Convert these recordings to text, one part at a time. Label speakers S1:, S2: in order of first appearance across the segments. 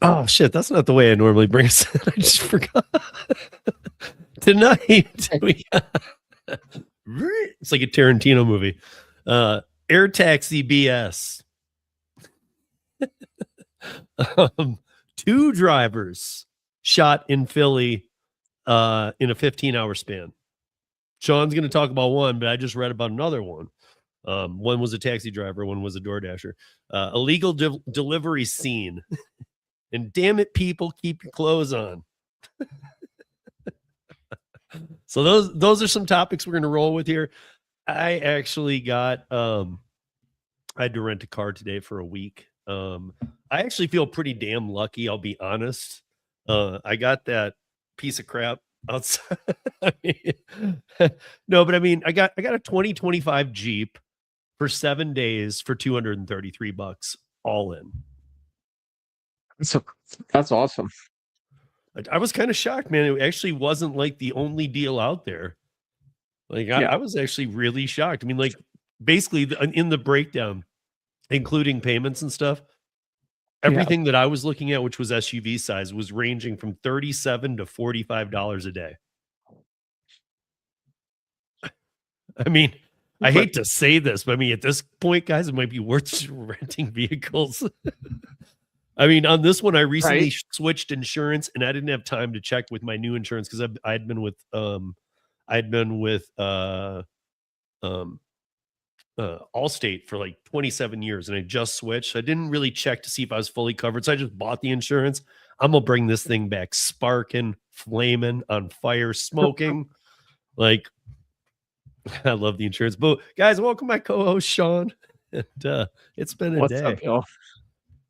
S1: Oh shit, that's not the way I normally bring us in. I just forgot. Tonight it's like a Tarantino movie. Air Taxi BS. 2 drivers shot in Philly in a 15-hour span. Sean's going to talk about one, but I just read about another one. One was a taxi driver, one was a DoorDasher. Illegal delivery scene. And damn it, people, keep your clothes on. So those are some topics we're going to roll with here. I actually got I had to rent a car today for a week. I actually feel pretty damn lucky, I'll be honest. I got that piece of crap outside. No, but I mean, I got a 2025 Jeep for 7 days for $233 all in.
S2: So that's awesome.
S1: I was kind of shocked, man. It actually wasn't like the only deal out there. Like I was actually really shocked. I mean, like basically in the breakdown, including payments and stuff, everything that I was looking at, which was SUV size, was ranging from $37 to $45 a day. I mean, I hate to say this, but I mean, at this point, guys, it might be worth renting vehicles. I mean, on this one, I recently switched insurance, and I didn't have time to check with my new insurance because I'd been with Allstate for like 27 years, and I just switched. I didn't really check to see if I was fully covered, so I just bought the insurance. I'm gonna bring this thing back sparking, flaming, on fire, smoking. Like, I love the insurance. But guys, welcome my co-host Sean. And it's been a day.
S2: What's up, y'all?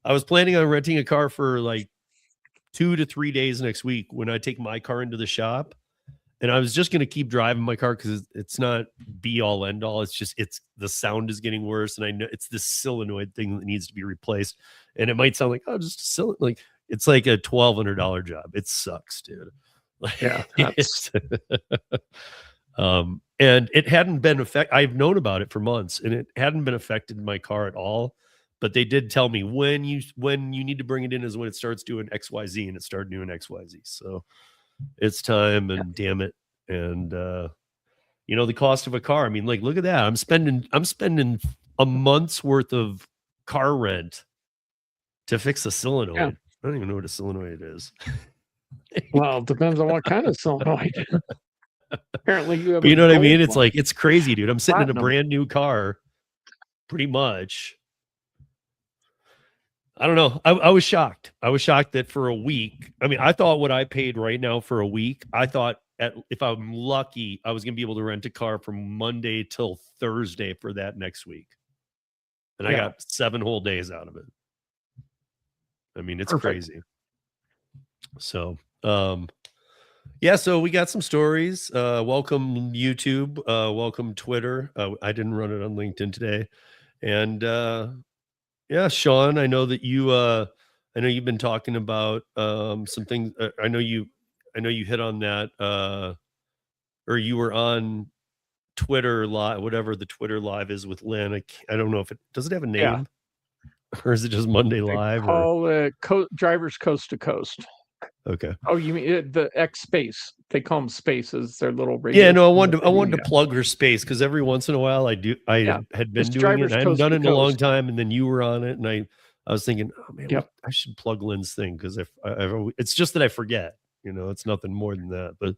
S1: I was planning on renting a car for like 2 to 3 days next week when I take my car into the shop. And I was just going to keep driving my car because it's not be all end all. It's just, the sound is getting worse. And I know it's this solenoid thing that needs to be replaced. And it might sound like, oh, just like it's like a $1,200 job. It sucks, dude. Like,
S2: yeah.
S1: And it hadn't been I've known about it for months, and it hadn't been affected my car at all. But they did tell me when you need to bring it in is when it starts doing XYZ, and it started doing XYZ. So it's time, and damn it. And you know, the cost of a car. I mean, like, look at that. I'm spending a month's worth of car rent to fix a solenoid. Yeah. I don't even know what a solenoid is.
S2: Well, it depends on what kind of solenoid. Apparently you have,
S1: you know what I mean? It's like, it's crazy, dude. I'm sitting in a brand new car, pretty much. I don't know. I was shocked. I was shocked that for a week, I mean, I thought what I paid right now for a week, I thought if I'm lucky, I was going to be able to rent a car from Monday till Thursday for that next week. And I got 7 whole days out of it. I mean, it's crazy. So, yeah, so we got some stories. Welcome YouTube. Welcome Twitter. I didn't run it on LinkedIn today. And yeah, Sean, I know that I know you've been talking about some things. I know you hit on that, or you were on Twitter live, whatever the Twitter live is with Lynn. I don't know if does it have a name, or is it just Monday Live?
S2: Call it Drivers Coast to Coast.
S1: Okay.
S2: Oh, you mean the X Space? They call them spaces. They're little radio.
S1: Yeah, no, I wanted to plug her space because every once in a while I had been doing it. I hadn't done it in a long time, and then you were on it, and I was thinking, oh man, I should plug Lynn's thing because it's just that I forget. You know, it's nothing more than that. But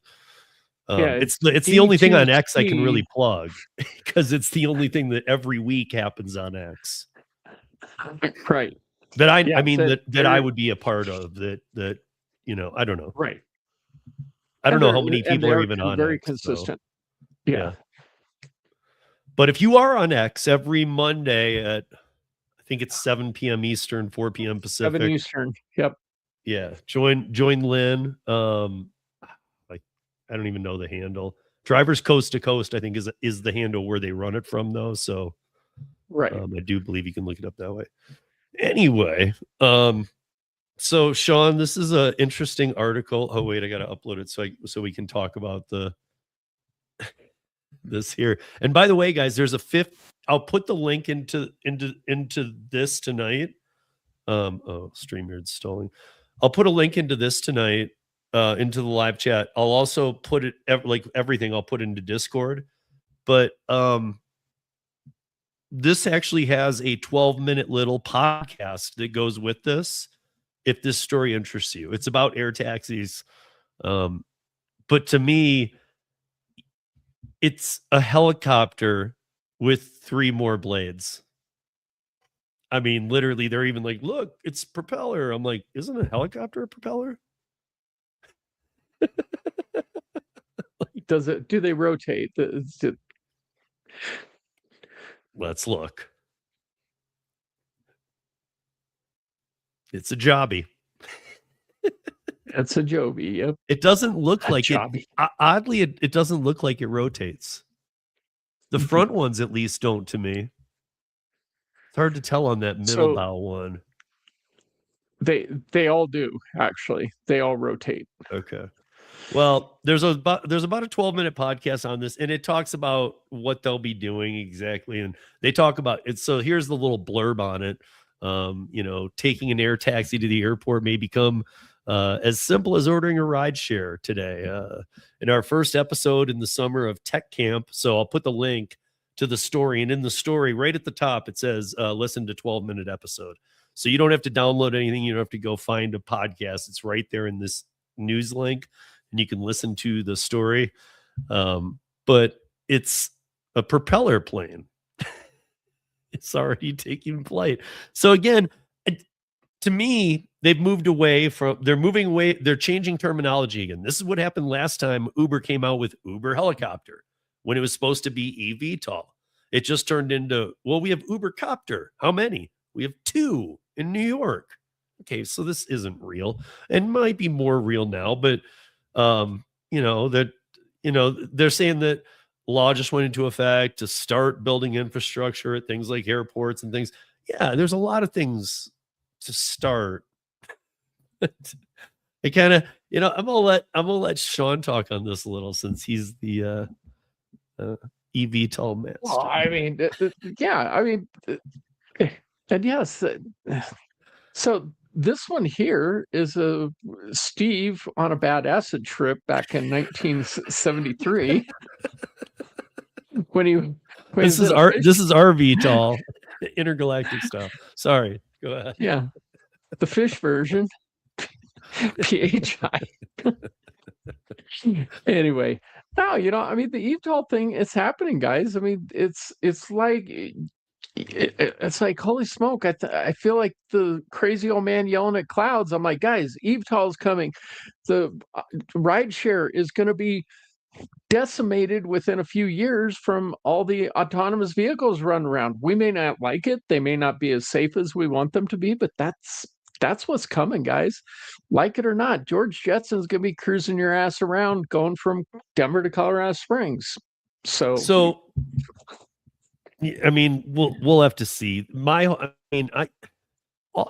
S1: it's the only thing on X I can really plug because it's the only thing that every week happens on X.
S2: Right.
S1: That I mean that I would be a part of that. You know, I don't know.
S2: Right.
S1: I don't know how many people are even on
S2: very
S1: X,
S2: consistent.
S1: So. Yeah. But if you are on X every Monday at, I think it's 7 p.m. Eastern, 4 p.m. Pacific.
S2: 7 Eastern. Yep.
S1: Yeah. Join Lynn. Like, I don't even know the handle. Drivers Coast to Coast, I think is the handle where they run it from though. So
S2: right.
S1: I do believe you can look it up that way. Anyway, so Sean, this is an interesting article. Oh wait, I got to upload it so we can talk about this here. And by the way, guys, there's a 5th. I'll put the link into this tonight. Oh, StreamYard's stalling. I'll put a link into this tonight, into the live chat. I'll also put it like everything I'll put into Discord. But this actually has a 12-minute little podcast that goes with this. If this story interests you, it's about air taxis. But to me, it's a helicopter with 3 more blades. I mean, literally, they're even like, look, it's propeller. I'm like, isn't a helicopter a propeller?
S2: Do they rotate?
S1: Let's look. It's a Joby.
S2: It's a Joby. Yep.
S1: It doesn't look
S2: A
S1: like
S2: Joby.
S1: it. Oddly, it doesn't look like it rotates. The front ones, at least, don't to me. It's hard to tell on that middle bow one.
S2: They all do, actually. They all rotate.
S1: Okay. Well, there's about a 12-minute podcast on this, and it talks about what they'll be doing exactly. And they talk about it. So here's the little blurb on it. Taking an air taxi to the airport may become as simple as ordering a ride share today. In our first episode in the summer of Tech Camp, so I'll put the link to the story, and in the story, right at the top, it says listen to 12-minute episode. So you don't have to download anything. You don't have to go find a podcast. It's right there in this news link, and you can listen to the story. But it's a propeller plane. It's already taking flight. So again, to me, they're moving away. They're changing terminology again. This is what happened last time Uber came out with Uber helicopter when it was supposed to be eVTOL. It just turned into, well, we have Uber copter. How many? We have 2 in New York. Okay, so this isn't real, and might be more real now, but they're saying that law just went into effect to start building infrastructure at things like airports and things. Yeah, there's a lot of things to start. I kind of, I'm gonna let Sean talk on this a little, since he's the eVTOL master.
S2: Well, I mean, and yes. So this one here is a Steve on a bad acid trip back in 1973. This is
S1: our VTOL, intergalactic stuff. Sorry, go ahead.
S2: Yeah, the fish version, PHI. Anyway, no, I mean, the eVTOL thing is happening, guys. I mean, it's like holy smoke. I feel like the crazy old man yelling at clouds. I'm like, guys, eVTOL is coming. The rideshare is going to be decimated within a few years from all the autonomous vehicles running around. We may not like it. They may not be as safe as we want them to be, but that's what's coming, guys. Like it or not, George Jetson's going to be cruising your ass around going from Denver to Colorado Springs. So
S1: I mean, we'll have to see. I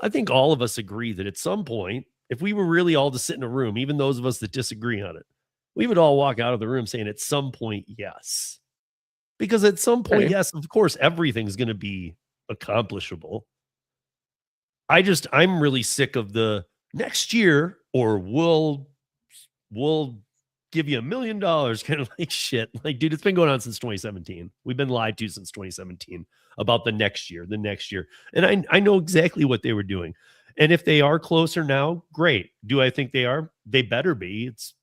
S1: think all of us agree that at some point, if we were really all to sit in a room, even those of us that disagree on it, we would all walk out of the room saying at some point, yes. Because at some point, yes, of course, everything's going to be accomplishable. I'm really sick of the next year, or we'll give you $1 million kind of like shit. Like, dude, it's been going on since 2017. We've been lied to since 2017 about the next year. And I know exactly what they were doing. And if they are closer now, great. Do I think they are? They better be. It's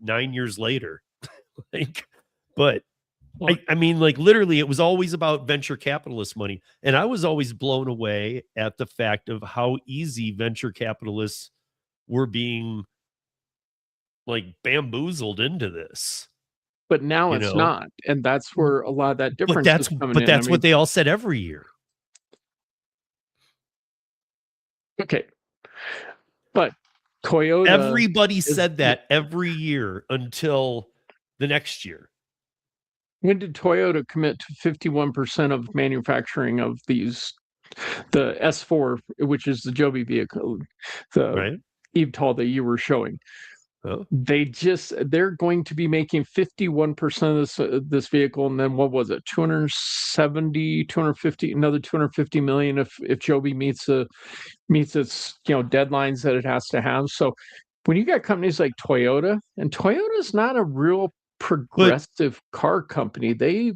S1: 9 years later. I mean, like, literally, it was always about venture capitalist money. And I was always blown away at the fact of how easy venture capitalists were being like bamboozled into this.
S2: But now it's not. And that's where a lot of that difference is coming in.
S1: But that's what they all said every year.
S2: Okay. But Toyota.
S1: Everybody said that every year until the next year.
S2: When did Toyota commit to 51% of manufacturing of the S4, which is the Joby vehicle, the eVTOL that you were showing?
S1: Oh,
S2: They're going to be making 51% of this vehicle, and then what was it, 270, 250, another 250 million if Joby meets its deadlines that it has to have. So when you got companies like Toyota, and Toyota's not a real
S1: but
S2: progressive car company, they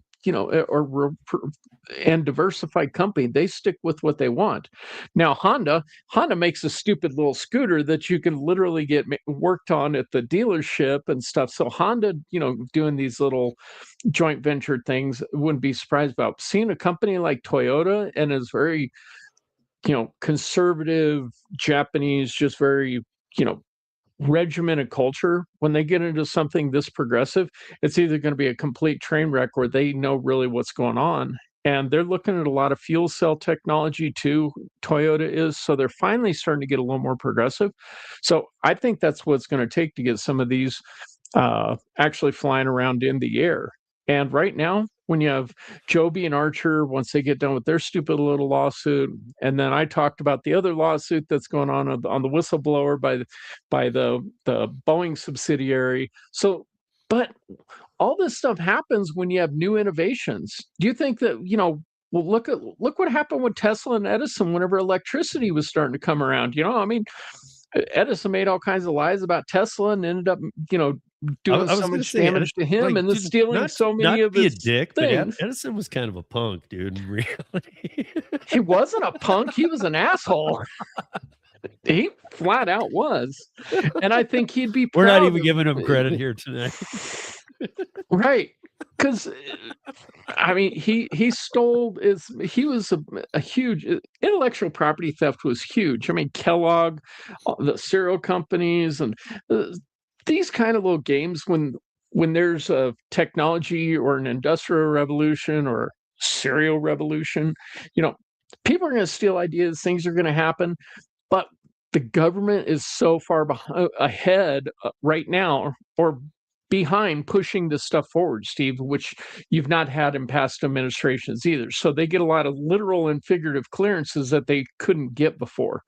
S2: and diversified company, they stick with what they want. Now Honda makes a stupid little scooter that you can literally get worked on at the dealership and stuff. So Honda, doing these little joint venture things, wouldn't be surprised about. Seeing a company like Toyota, and is very conservative Japanese, just very regimented culture, when they get into something this progressive, it's either going to be a complete train wreck or they know really what's going on. And they're looking at a lot of fuel cell technology too. Toyota is. So they're finally starting to get a little more progressive. So I think that's what it's going to take to get some of these actually flying around in the air. And right now, when you have Joby and Archer, once they get done with their stupid little lawsuit, and then I talked about the other lawsuit that's going on the whistleblower by the Boeing subsidiary. So, but all this stuff happens when you have new innovations. Do you think that, well, look what happened with Tesla and Edison whenever electricity was starting to come around. I mean, Edison made all kinds of lies about Tesla and ended up, doing
S1: I was
S2: so
S1: going to
S2: much
S1: say,
S2: damage to him,
S1: like,
S2: and then
S1: dude,
S2: stealing so many
S1: not to
S2: of
S1: be a
S2: his
S1: dick,
S2: things.
S1: but Edison was kind of a punk, dude. In reality,
S2: He wasn't a punk; he was an asshole. He flat out was, and I think he'd be proud.
S1: We're not even giving him credit here tonight,
S2: right? Because I mean, he stole he was a huge intellectual property theft was huge. I mean, Kellogg, the cereal companies, and these kind of little games when there's a technology or an industrial revolution or cereal revolution, people are going to steal ideas, things are going to happen, but the government is so far ahead right now, or behind pushing this stuff forward, Steve, which you've not had in past administrations either. So they get a lot of literal and figurative clearances that they couldn't get before.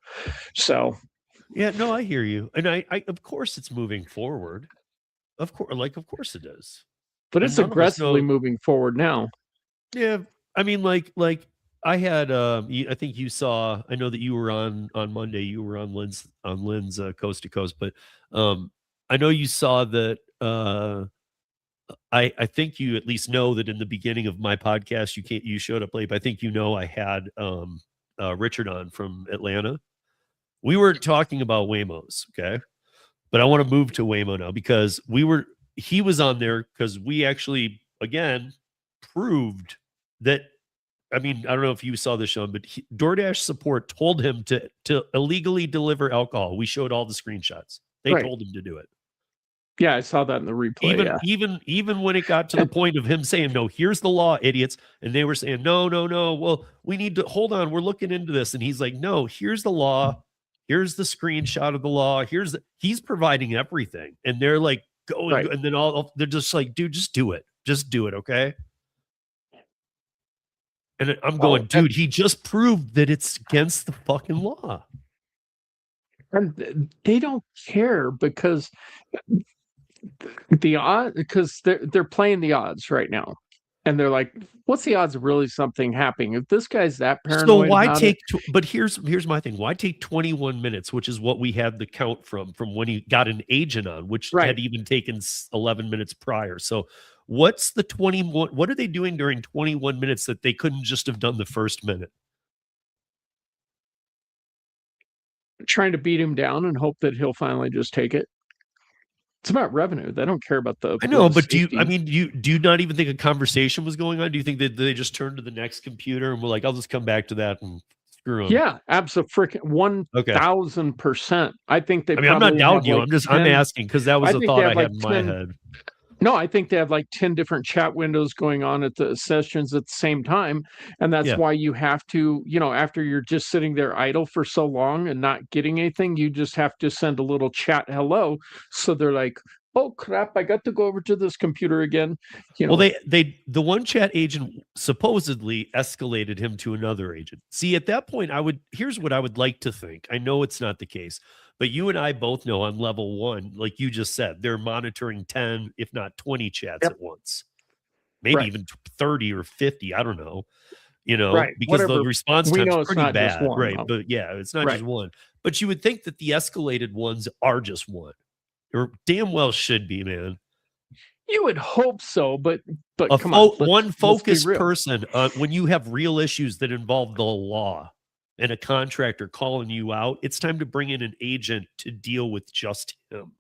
S2: So
S1: yeah, no, I hear you, and I of course it's moving forward. Of course it is.
S2: but
S1: And
S2: it's
S1: none of us
S2: aggressively
S1: know.
S2: moving forward now.
S1: Yeah, I mean, like I had. I think you saw. I know that you were on Monday. You were on Lynn's Coast to Coast, but I know you saw that. I think you at least know that in the beginning of my podcast, you showed up late. But I think I had Richard on from Atlanta. We weren't talking about Waymos, okay? But I want to move to Waymo now because he was on there because we actually again proved that. I mean, I don't know if you saw this, Sean, but DoorDash support told him to illegally deliver alcohol. We showed all the screenshots. They
S2: Right.
S1: told him to do it.
S2: Yeah, I saw that in the replay.
S1: Even when it got to the point of him saying, "No, here's the law, idiots," and they were saying, "No, no, no. Well, we need to hold on. We're looking into this." And he's like, "No, here's the law. Here's the screenshot of the law. He's providing everything." And they're like, "Go,"
S2: Right.
S1: and then they're just like, "Dude, just do it. Just do it, okay?" And I'm going, dude, he just proved that it's against the fucking law.
S2: And they don't care because they're playing the odds right now. And they're like, what's the odds of really something happening? If this guy's that paranoid,
S1: So why
S2: about
S1: take? But here's my thing. Why take 21 minutes, which is what we had the count from when he got an agent on, which had even taken 11 minutes prior. So what's the 21? What are they doing during 21 minutes that they couldn't just have done the first minute?
S2: Trying to beat him down and hope that he'll finally just take it. It's about revenue. They don't care about the.
S1: I know, but do you not even think a conversation was going on? Do you think that they just turned to the next computer and were like, "I'll just come back to that and screw them"?
S2: Yeah, absolutely, 1,000%. I think they.
S1: I mean, I'm not doubting you. I'm asking because that was the thought I had in my head.
S2: No, I think they have like 10 different chat windows going on at the sessions at the same time. And that's why you have to, after you're just sitting there idle for so long and not getting anything, you just have to send a little chat hello. So they're like, oh crap, I got to go over to this computer again. You
S1: Well,
S2: know,
S1: the one chat agent supposedly escalated him to another agent. See, at that point, here's what I would like to think. I know it's not the case, but you and I both know on level one, like you just said, they're monitoring 10, if not 20 chats
S2: yep,
S1: at once, maybe
S2: right,
S1: even 30 or 50. I don't know,
S2: right,
S1: because the
S2: whatever.
S1: response
S2: We
S1: time's
S2: know it's
S1: pretty
S2: not just
S1: bad,
S2: one,
S1: right?
S2: though.
S1: But yeah, it's not just
S2: Right.
S1: one. But you would think that the escalated ones are just one, or damn well should be, man.
S2: You would hope so, but come on,
S1: One
S2: let's be
S1: focused
S2: real.
S1: person, when you have real issues that involve the law and a contractor calling you out, it's time to bring in an agent to deal with just him.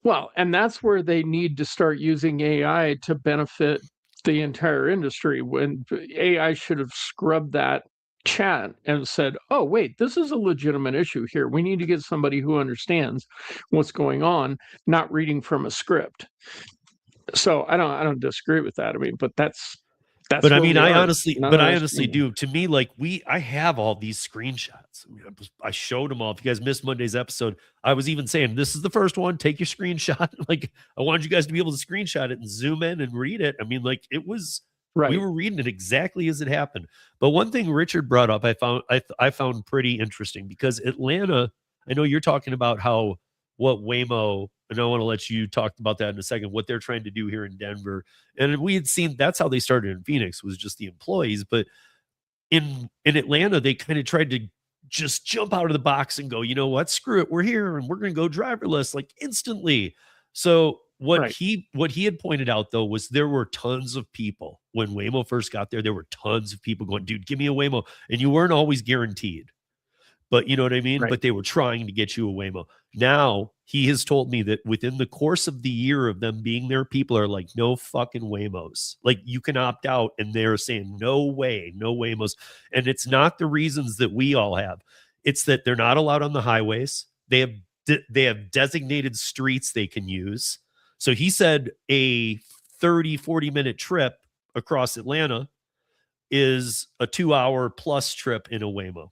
S2: Well, and that's where they need to start using AI to benefit the entire industry. When AI should have scrubbed that chat and said, "Oh, wait, this is a legitimate issue here. We need to get somebody who understands what's going on, not reading from a script." So I don't disagree with that. I mean, but that's
S1: But I
S2: where
S1: mean,
S2: we are. None
S1: but
S2: of
S1: I
S2: us.
S1: honestly do. To me, like I have all these screenshots. I mean, I showed them all. If you guys missed Monday's episode, I was even saying, this is the first one. Take your screenshot. Like, I wanted you guys to be able to screenshot it and zoom in and read it. I mean, like we
S2: Right.
S1: were reading it exactly as it happened. But one thing Richard brought up, I found pretty interesting, because Atlanta, I know you're talking about what Waymo, and I want to let you talk about that in a second, what they're trying to do here in Denver. And we had seen that's how they started in Phoenix, was just the employees. But in Atlanta, they kind of tried to just jump out of the box and go, you know what, screw it, we're here and we're going to go driverless like instantly. So
S2: Right.
S1: what he had pointed out though was there were tons of people when Waymo first got there. There were tons of people going, dude, give me a Waymo, and you weren't always guaranteed. But you know what I mean?
S2: Right.
S1: But they were trying to get you a Waymo. Now he has told me that within the course of the year of them being there, people are like, no fucking Waymos. Like, you can opt out, and they're saying, no way, no Waymos. And it's not the reasons that we all have. It's that they're not allowed on the highways. They have designated streets they can use. So he said a 30-40 minute trip across Atlanta is a 2 hour plus trip in a Waymo.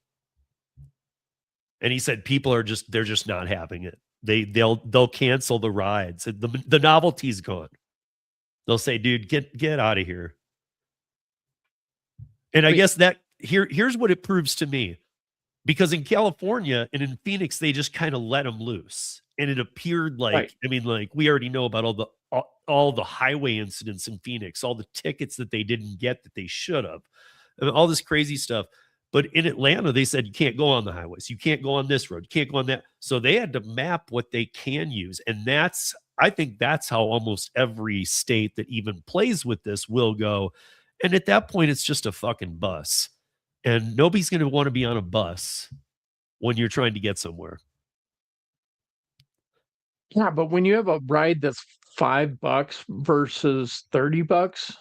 S1: And he said people they're just not having it. They'll cancel the rides. The novelty's gone. They'll say, dude, get out of here. And I guess that here's what it proves to me. Because in California and in Phoenix, they just kind of let them loose. And it appeared like,
S2: Right.
S1: I mean, like, we already know about all the highway incidents in Phoenix, all the tickets that they didn't get that they should have, I mean, all this crazy stuff. But in Atlanta, they said you can't go on the highways. You can't go on this road. You can't go on that. So they had to map what they can use. And I think that's how almost every state that even plays with this will go. And at that point, it's just a fucking bus. And nobody's going to want to be on a bus when you're trying to get somewhere.
S2: Yeah, but when you have a ride that's $5 versus $30,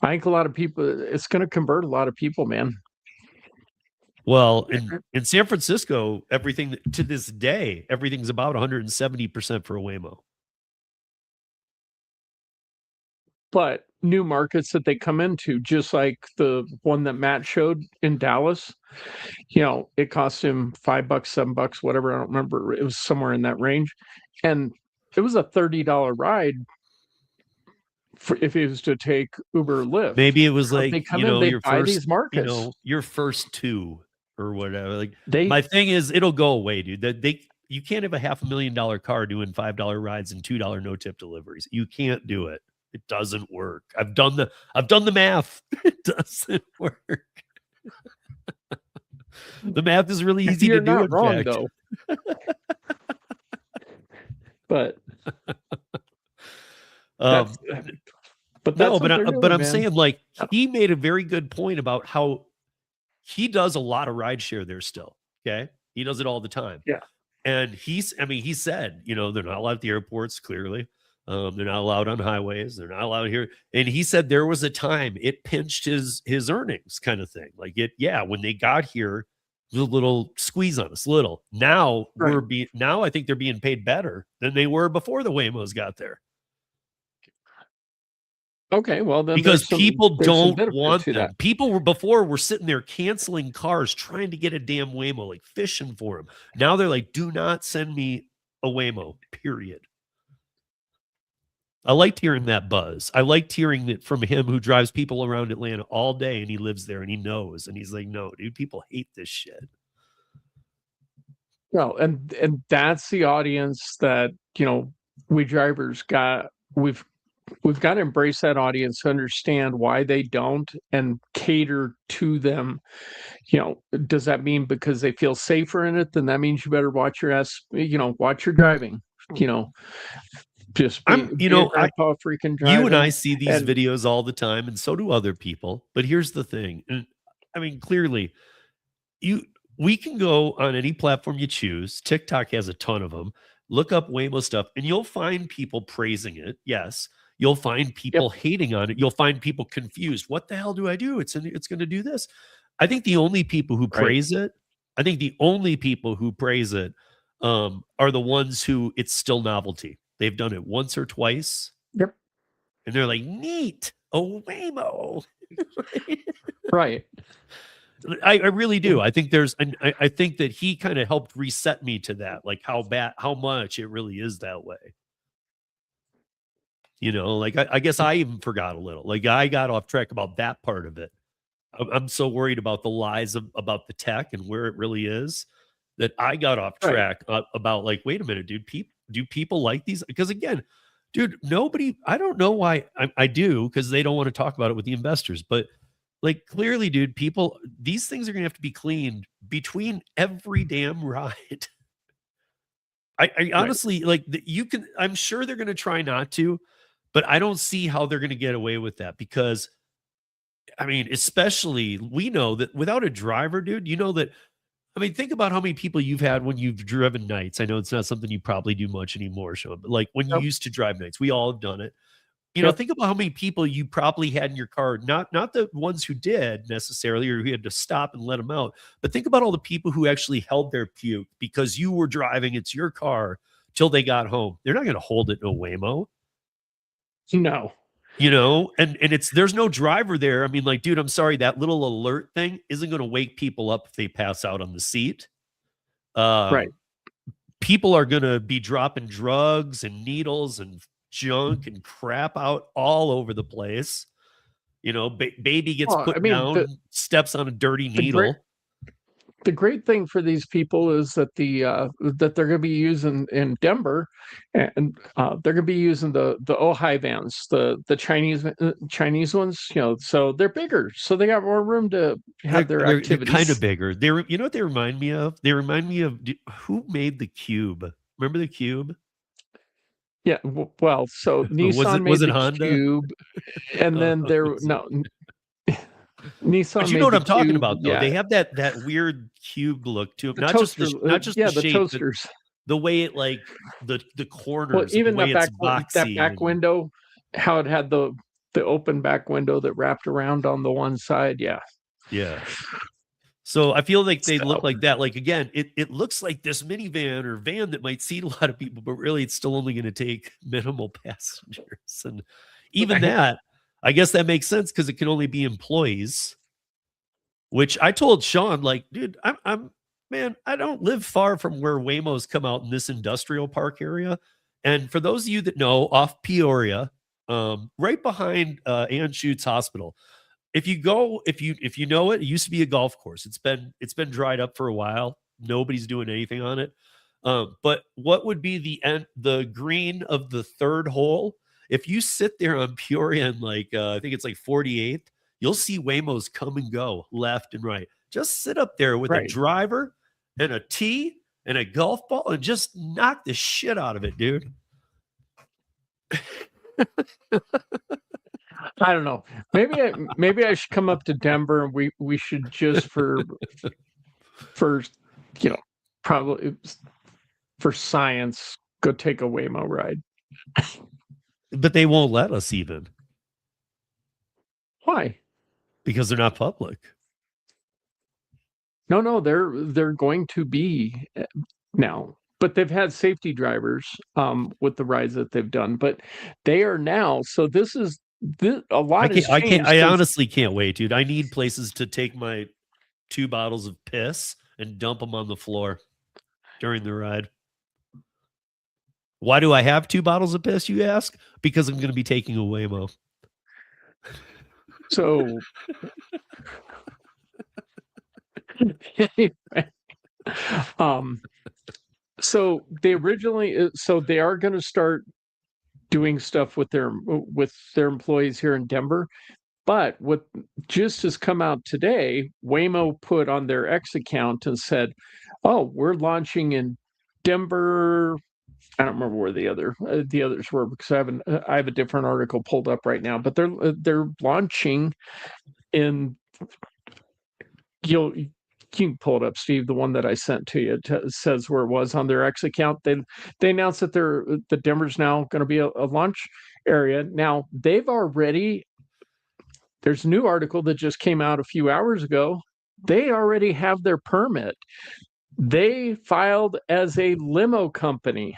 S2: I think a lot of people, it's going to convert a lot of people, man.
S1: Well, in San Francisco, everything to this day, everything's about 170% for a Waymo.
S2: But new markets that they come into, just like the one that Matt showed in Dallas, it cost him $5, $7, whatever. I don't remember. It was somewhere in that range. And it was a $30 ride for if he was to take Uber or Lyft.
S1: Maybe it was like,
S2: they come in, they
S1: your
S2: buy
S1: first,
S2: these markets.
S1: your first two or whatever. Like,
S2: They
S1: my thing is, it'll go away, dude. You can't have a $500,000 car doing $5 rides and $2 no tip deliveries. You can't do it. It doesn't work. I've done the math. It doesn't work. The math is really easy
S2: You're
S1: to do.
S2: not
S1: In
S2: wrong,
S1: fact.
S2: though. But that's but that's
S1: no,
S2: what they're
S1: but
S2: doing,
S1: I'm
S2: man.
S1: saying, like, he made a very good point about how he does a lot of rideshare there still. Okay, he does it all the time.
S2: Yeah.
S1: And he said, they're not allowed at the airports. Clearly, they're not allowed on highways. They're not allowed here. And he said there was a time it pinched his earnings, kind of thing. Like, when they got here, there's a little squeeze on us, little. Now
S2: Right.
S1: now I think they're being paid better than they were before the Waymos got there.
S2: Okay, well, then
S1: Because people
S2: there's some
S1: don't
S2: benefit
S1: want
S2: to
S1: them.
S2: that.
S1: People were sitting there canceling cars, trying to get a damn Waymo, like fishing for them. Now they're like, do not send me a Waymo, period. I liked hearing that buzz. I liked hearing that from him, who drives people around Atlanta all day and he lives there and he knows. And he's like, no, dude, people hate this shit.
S2: Well, and that's the audience that, we drivers got. We've got to embrace that audience, understand why they don't, and cater to them. Does that mean because they feel safer in it? Then that means you better watch your ass. Watch your driving. Just be a grandpa freaking driving.
S1: You and I see these
S2: and
S1: videos all the time, and so do other people. But here's the thing. And I mean, clearly, we can go on any platform you choose. TikTok has a ton of them. Look up Waymo stuff, and you'll find people praising it. Yes. You'll find people hating on it. You'll find people confused. What the hell do I do? It's going to do this. I think the only people who praise it, are the ones who it's still novelty. They've done it once or twice.
S2: Yep.
S1: And they're like, neat. Oh, Waymo.
S2: Right.
S1: I really do. I think I think that he kind of helped reset me to that, like how much it really is that way. Like I guess I even forgot a little. Like I got off track about that part of it. I'm so worried about the lies about the tech and where it really is that I got off track about like, wait a minute, dude. Do people like these? Because again, dude, I don't know why I do, because they don't want to talk about it with the investors. But like clearly, dude, these things are gonna have to be cleaned between every damn ride. I honestly like I'm sure they're gonna try not to, but I don't see how they're gonna get away with that, because I mean, especially we know that without a driver, dude, I mean, think about how many people you've had when you've driven nights. I know it's not something you probably do much anymore, Sean, but like when you used to drive nights, we all have done it. Think about how many people you probably had in your car, not the ones who did necessarily, or who had to stop and let them out, but think about all the people who actually held their puke because you were driving, it's your car, till they got home. They're not going to hold it in a Waymo.
S2: No.
S1: And there's no driver there. I mean, like, dude, I'm sorry, that little alert thing isn't going to wake people up if they pass out on the seat.
S2: Right.
S1: People are going to be dropping drugs and needles and junk and crap out all over the place. Baby gets put down, steps on a dirty needle.
S2: The great thing for these people is that that they're going to be using in Denver, and they're going to be using the Ojai vans, the Chinese ones. So they're bigger, so they got more room to have their activities.
S1: They're kind of bigger. You know what they remind me of? They remind me of who made the Cube. Remember the Cube?
S2: Yeah. Well, so Nissan made the
S1: Honda?
S2: Cube, and then Nissan.
S1: But you know what I'm talking about, though. Yeah. They have that weird cube look to it. Not just the shape,
S2: toasters.
S1: The way it the corners.
S2: Well, even
S1: the way
S2: that back window, how it had the open back window that wrapped around on the one side. Yeah.
S1: Yeah. So I feel like they look like that. Like again, it looks like this minivan or van that might seat a lot of people, but really it's still only going to take minimal passengers. And even that, I guess that makes sense because it can only be employees, which I told Sean, like, dude, man, I don't live far from where Waymos come out in this industrial park area. And for those of you that know, off Peoria, right behind Anschutz Hospital, if you know it used to be a golf course. It's been dried up for a while. Nobody's doing anything on it. But what would be the green of the third hole? If you sit there on Peoria and I think it's 48th, you'll see Waymos come and go left and right. Just sit up there with a driver and a tee and a golf ball and just knock the shit out of it, dude.
S2: I don't know. Maybe I should come up to Denver and we should just for probably for science go take a Waymo ride.
S1: But they won't let us even.
S2: Why?
S1: Because they're not public.
S2: No, they're going to be now. But they've had safety drivers with the rides that they've done. But they are now. So this is a lot.
S1: I honestly can't wait, dude. I need places to take my 2 bottles of piss and dump them on the floor during the ride. Why do I have 2 bottles of piss, you ask? Because I'm going to be taking a Waymo.
S2: So, anyway, so they originally, so they are going to start doing stuff with their employees here in Denver. But what just has come out today, Waymo put on their X account and said, "Oh, we're launching in Denver." I don't remember where the others were because I have a different article pulled up right now. But they're launching in, you can pull it up, Steve. The one that I sent to you says where it was on their X account. They announced that the Denver's now going to be a launch area. Now they've already. There's a new article that just came out a few hours ago. They already have their permit. They filed as a limo company.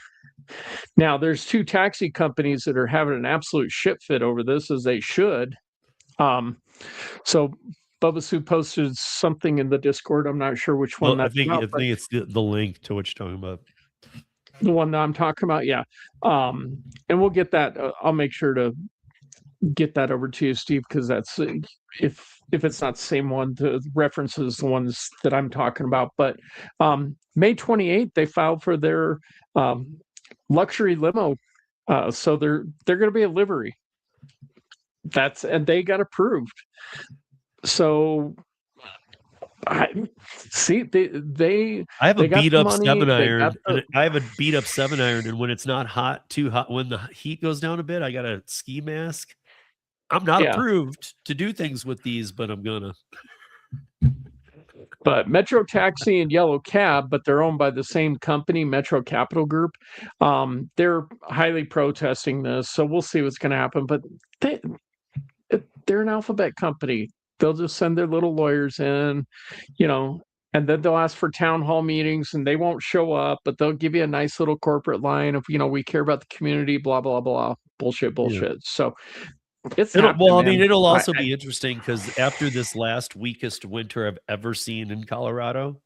S2: Now, there's 2 taxi companies that are having an absolute shit fit over this, as they should. So Bubba Sue posted something in the Discord. I'm not sure which one
S1: I
S2: that's
S1: think
S2: about,
S1: it's the link to what you're talking about.
S2: the one that I'm talking about, yeah. And we'll get that. I'll make sure to get that over to you, Steve, because that's if it's not the same one, the references the ones that I'm talking about. But May 28th, they filed for their luxury limo, so they're going to be a livery. And they got approved. So I see they
S1: I have a
S2: got
S1: beat
S2: the
S1: up
S2: money,
S1: 7-iron. I have a beat up 7-iron, and when it's not too hot, when the heat goes down a bit, I got a ski mask. I'm not approved to do things with these, but I'm gonna.
S2: But Metro Taxi and Yellow Cab, but they're owned by the same company, Metro Capital Group. They're highly protesting this, so we'll see what's going to happen. But they're an alphabet company. They'll just send their little lawyers in, and then they'll ask for town hall meetings, and they won't show up, but they'll give you a nice little corporate line of, we care about the community, blah blah blah, bullshit.
S1: Yeah.
S2: So. It'll
S1: also be interesting because after this last weakest winter I've ever seen in Colorado,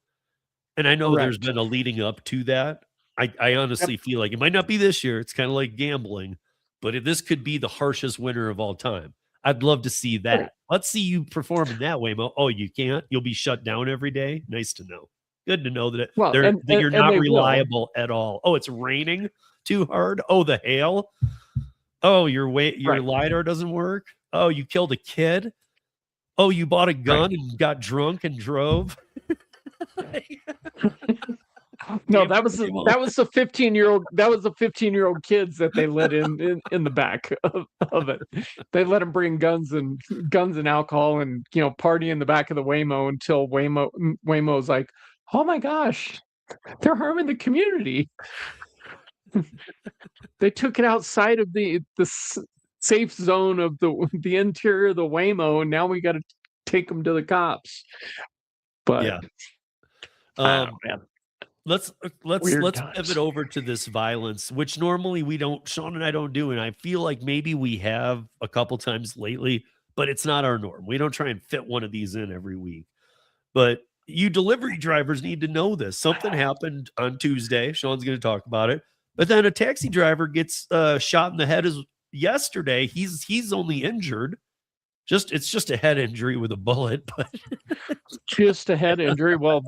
S1: and I know there's been a leading up to that. I honestly feel like it might not be this year. It's kind of like gambling, but if this could be the harshest winter of all time, I'd love to see that. Right. Let's see you perform in that way, Mo. Oh, you can't? You'll be shut down every day? Nice to know. Good to know that, that you're not reliable at all. Oh, it's raining too hard? Oh, the hail? Oh, your LiDAR doesn't work. Oh, you killed a kid. Oh, you bought a gun and got drunk and drove.
S2: No, that was the 15-year-old. That was the 15-year-old kids that they let in the back of it. They let them bring guns and alcohol and party in the back of the Waymo until Waymo's like, oh my gosh, they're harming the community. They took it outside of the safe zone of the interior of the Waymo, and now we got to take them to the cops. But
S1: yeah, let's pivot over to this violence, which normally Sean and I don't do, and I feel like maybe we have a couple times lately, but it's not our norm. We don't try and fit one of these in every week. But you delivery drivers need to know this. Something happened on Tuesday. Sean's going to talk about it. But then a taxi driver gets shot in the head yesterday. He's only injured. It's just a head injury with a bullet, but
S2: just a head injury. Well,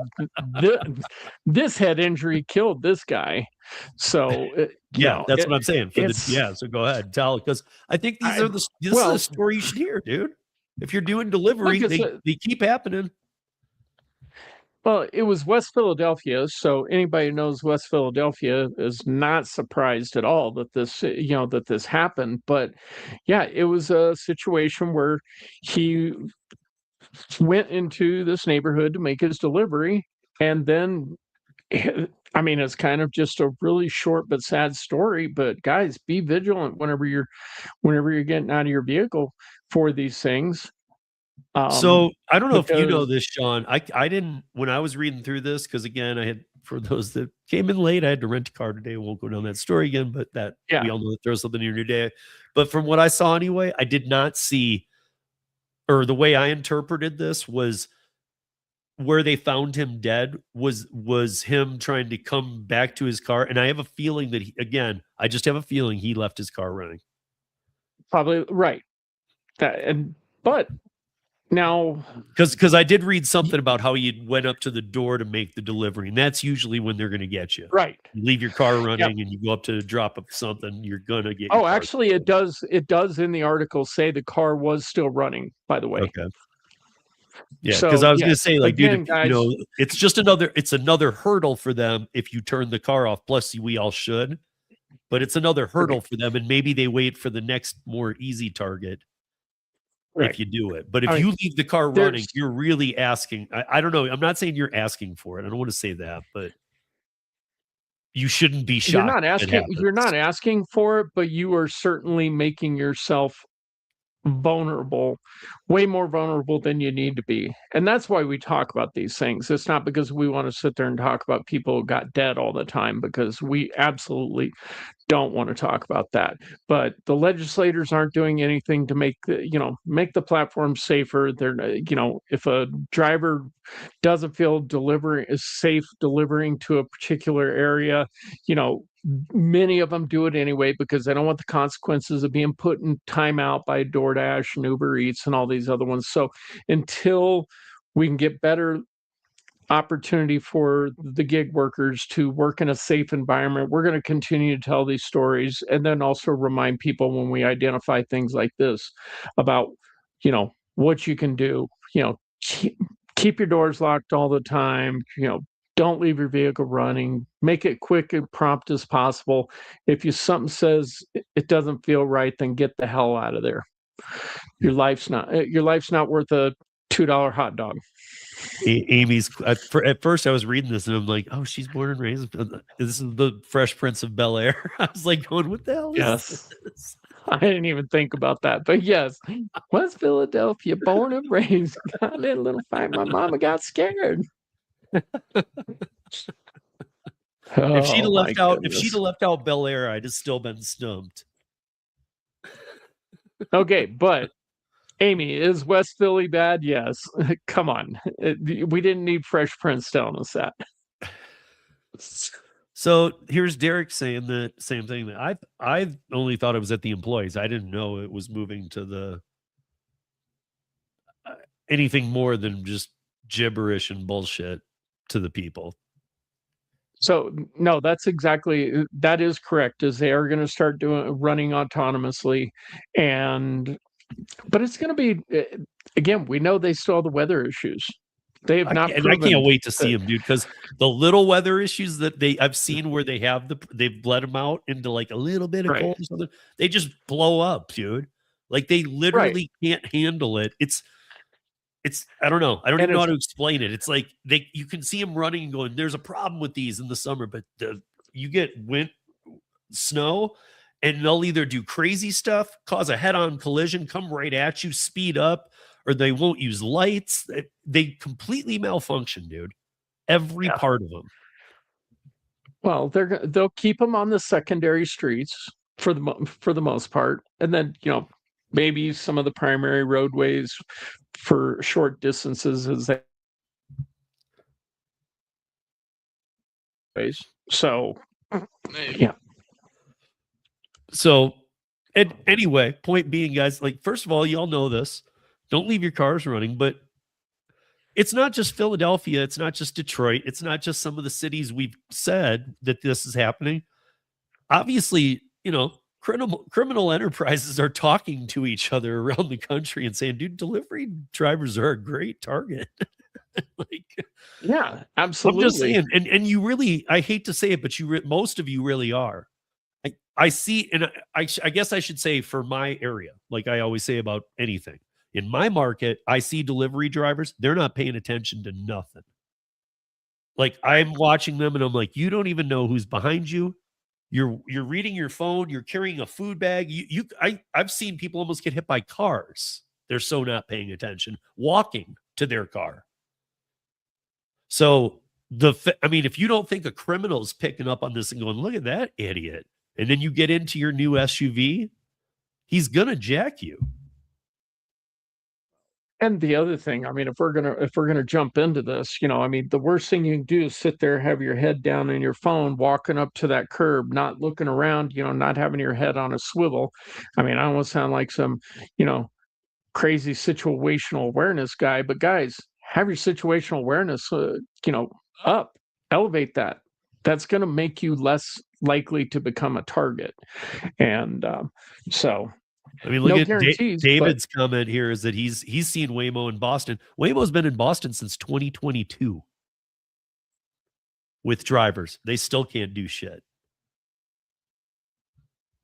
S2: this head injury killed this guy. So
S1: that's what I'm saying. So go ahead, tell, because I think this is a story you should hear, dude. If you're doing delivery, they keep happening.
S2: Well, it was West Philadelphia, so anybody who knows West Philadelphia is not surprised at all that this happened. But yeah, it was a situation where he went into this neighborhood to make his delivery, and then, I mean, it's kind of just a really short but sad story. But guys, be vigilant whenever you're getting out of your vehicle for these things.
S1: So I don't know if you know this, Sean. I didn't, when I was reading through this, because again, for those that came in late, I had to rent a car today. We won't go down that story again, but we all know that there's something in your day. But from what I saw anyway, I did not see, or the way I interpreted this was where they found him dead was him trying to come back to his car, and I have a feeling that I just have a feeling he left his car running.
S2: Probably right. But now,
S1: because I did read something about how you went up to the door to make the delivery, and that's usually when they're going to get you.
S2: right.
S1: You leave your car running
S2: Yep.
S1: and you go up to drop up something, you're gonna get.
S2: Oh, actually, it does in the article say the car was still running, by the way.
S1: Okay. Yeah, because
S2: So,
S1: I was gonna
S2: yes,
S1: say, like,
S2: again,
S1: dude,
S2: guys,
S1: it's another hurdle for them if you turn the car off. Plus, we all should, but it's another hurdle for them, and maybe they wait for the next more easy target
S2: right.
S1: if you do it. But if
S2: I mean,
S1: you leave the car running,
S2: there's-
S1: you're really asking. I don't know. I'm not saying you're asking for it. I don't want to say that, but you shouldn't be shocked.
S2: You're not asking for it, but you are certainly making yourself vulnerable, way more vulnerable than you need to be. And that's why we talk about these things. It's not because we want to sit there and talk about people who got dead all the time, because we absolutely don't want to talk about that. But the legislators aren't doing anything to make the platform safer. They're, if a driver doesn't feel delivering is safe delivering to a particular area, many of them do it anyway because they don't want the consequences of being put in timeout by DoorDash and Uber Eats and all these other ones. So until we can get better opportunity for the gig workers to work in a safe environment, we're going to continue to tell these stories, and then also remind people when we identify things like this about, what you can do. Keep your doors locked all the time. Don't leave your vehicle running. Make it quick and prompt as possible. If something says it doesn't feel right, then get the hell out of there. Your life's not worth a $2 hot dog.
S1: Amy's at first I was reading this and I'm like, oh, she's born and raised. This is the Fresh Prince of Bel-Air. I was like, going, what the hell is this?
S2: I didn't even think about that, but yes, West Philadelphia, born and raised. Got in a little fight. My mama got scared.
S1: If she'd have left out Bel-Air, I'd have still been stumped.
S2: Okay, but Amy, is West Philly bad? Yes. Come on. We didn't need Fresh Prince telling us that.
S1: So here's Derek saying the same thing that I've only thought it was at the employees. I didn't know it was moving to the anything more than just gibberish and bullshit to the people.
S2: So no, that is correct. Is they are going to start running autonomously, but it's going to be, again, we know they still have the weather issues. They have not.
S1: And I can't wait to see them, dude, because the little weather issues that I've seen where they've bled them out into like a little bit of cold or something, they just blow up, dude. Like they literally can't handle it. It's I don't know. I don't even know how to explain it. It's like you can see them running and going, there's a problem with these in the summer, but you get snow, and they'll either do crazy stuff, cause a head-on collision, come right at you, speed up, or they won't use lights. They completely malfunction, dude. Every part of them.
S2: Well, they'll keep them on the secondary streets for the most part, and then maybe some of the primary roadways for short distances as they. So, yeah.
S1: So, and anyway, point being, guys, like, first of all, y'all know this. Don't leave your cars running, but it's not just Philadelphia. It's not just Detroit. It's not just some of the cities we've said that this is happening. Obviously, criminal enterprises are talking to each other around the country and saying, dude, delivery drivers are a great target.
S2: Yeah, absolutely.
S1: I'm just saying, and you really, I hate to say it, but most of you really are. I see, and I guess I should say for my area, like I always say about anything, in my market, I see delivery drivers, they're not paying attention to nothing. Like I'm watching them and I'm like, you don't even know who's behind you. You're reading your phone, you're carrying a food bag. I've seen people almost get hit by cars. They're so not paying attention, walking to their car. So if you don't think a criminal's picking up on this and going, look at that idiot, and then you get into your new SUV, he's gonna jack you.
S2: And the other thing, I mean, if we're gonna jump into this, I mean, the worst thing you can do is sit there, have your head down in your phone, walking up to that curb, not looking around, not having your head on a swivel. I mean, I almost sound like some, you know, crazy situational awareness guy, but guys, have your situational awareness, up, elevate that. That's going to make you less likely to become a target. And so,
S1: I mean, look
S2: no
S1: at
S2: guarantees, but
S1: David's comment here is that he's seen Waymo in Boston. Waymo's been in Boston since 2022 with drivers. They still can't do shit.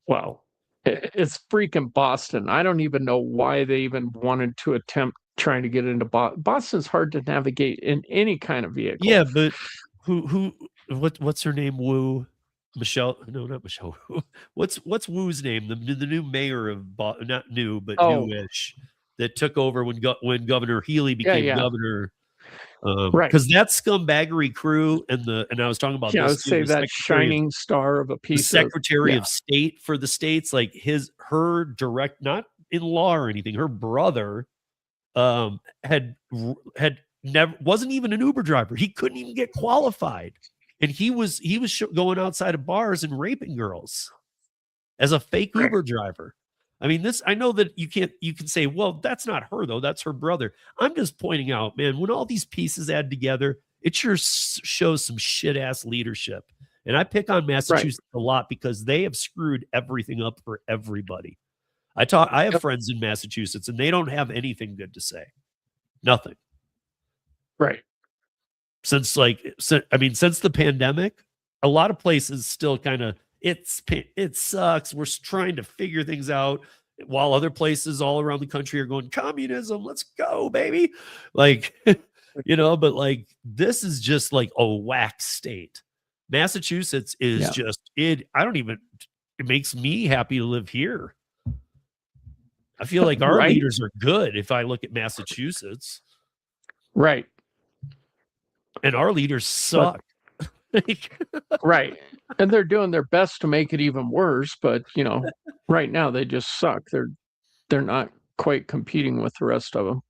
S2: well, it's freaking Boston. I don't even know why they even wanted to attempt trying to get into Boston. Boston's hard to navigate in any kind of vehicle.
S1: Yeah, but what's her name? Wu Michelle? No, not Michelle. What's Wu's name? The new mayor of not new but
S2: Oh,
S1: newish that took over when Governor Healy became
S2: yeah,
S1: governor.
S2: right.
S1: Because that scumbaggery crew and I was talking about
S2: Yeah, I
S1: this
S2: would
S1: too.
S2: say that shining star of a
S1: The
S2: piece of
S1: Secretary of State for the states, like her direct, not in law or anything, her brother had never wasn't even an Uber driver. He couldn't even get qualified, and he was going outside of bars and raping girls as a fake
S2: Right.
S1: Uber driver. I mean, I know that you can say, well, that's not her though, that's her brother. I'm just pointing out, man, when all these pieces add together, it sure shows some shit ass leadership. And I pick on Massachusetts a lot because they have screwed everything up for everybody. I have
S2: Yep.
S1: friends in Massachusetts and they don't have anything good to say. Nothing.
S2: Right.
S1: Since the pandemic, a lot of places still kind of it sucks. We're trying to figure things out while other places all around the country are going communism. Let's go, baby. Like, but like this is just like a whack state. Massachusetts is just it. It makes me happy to live here. I feel like our
S2: Right.
S1: leaders are good if I look at Massachusetts.
S2: Right.
S1: And our leaders suck.
S2: Right. And they're doing their best to make it even worse, but right now they just suck. They're not quite competing with the rest of them.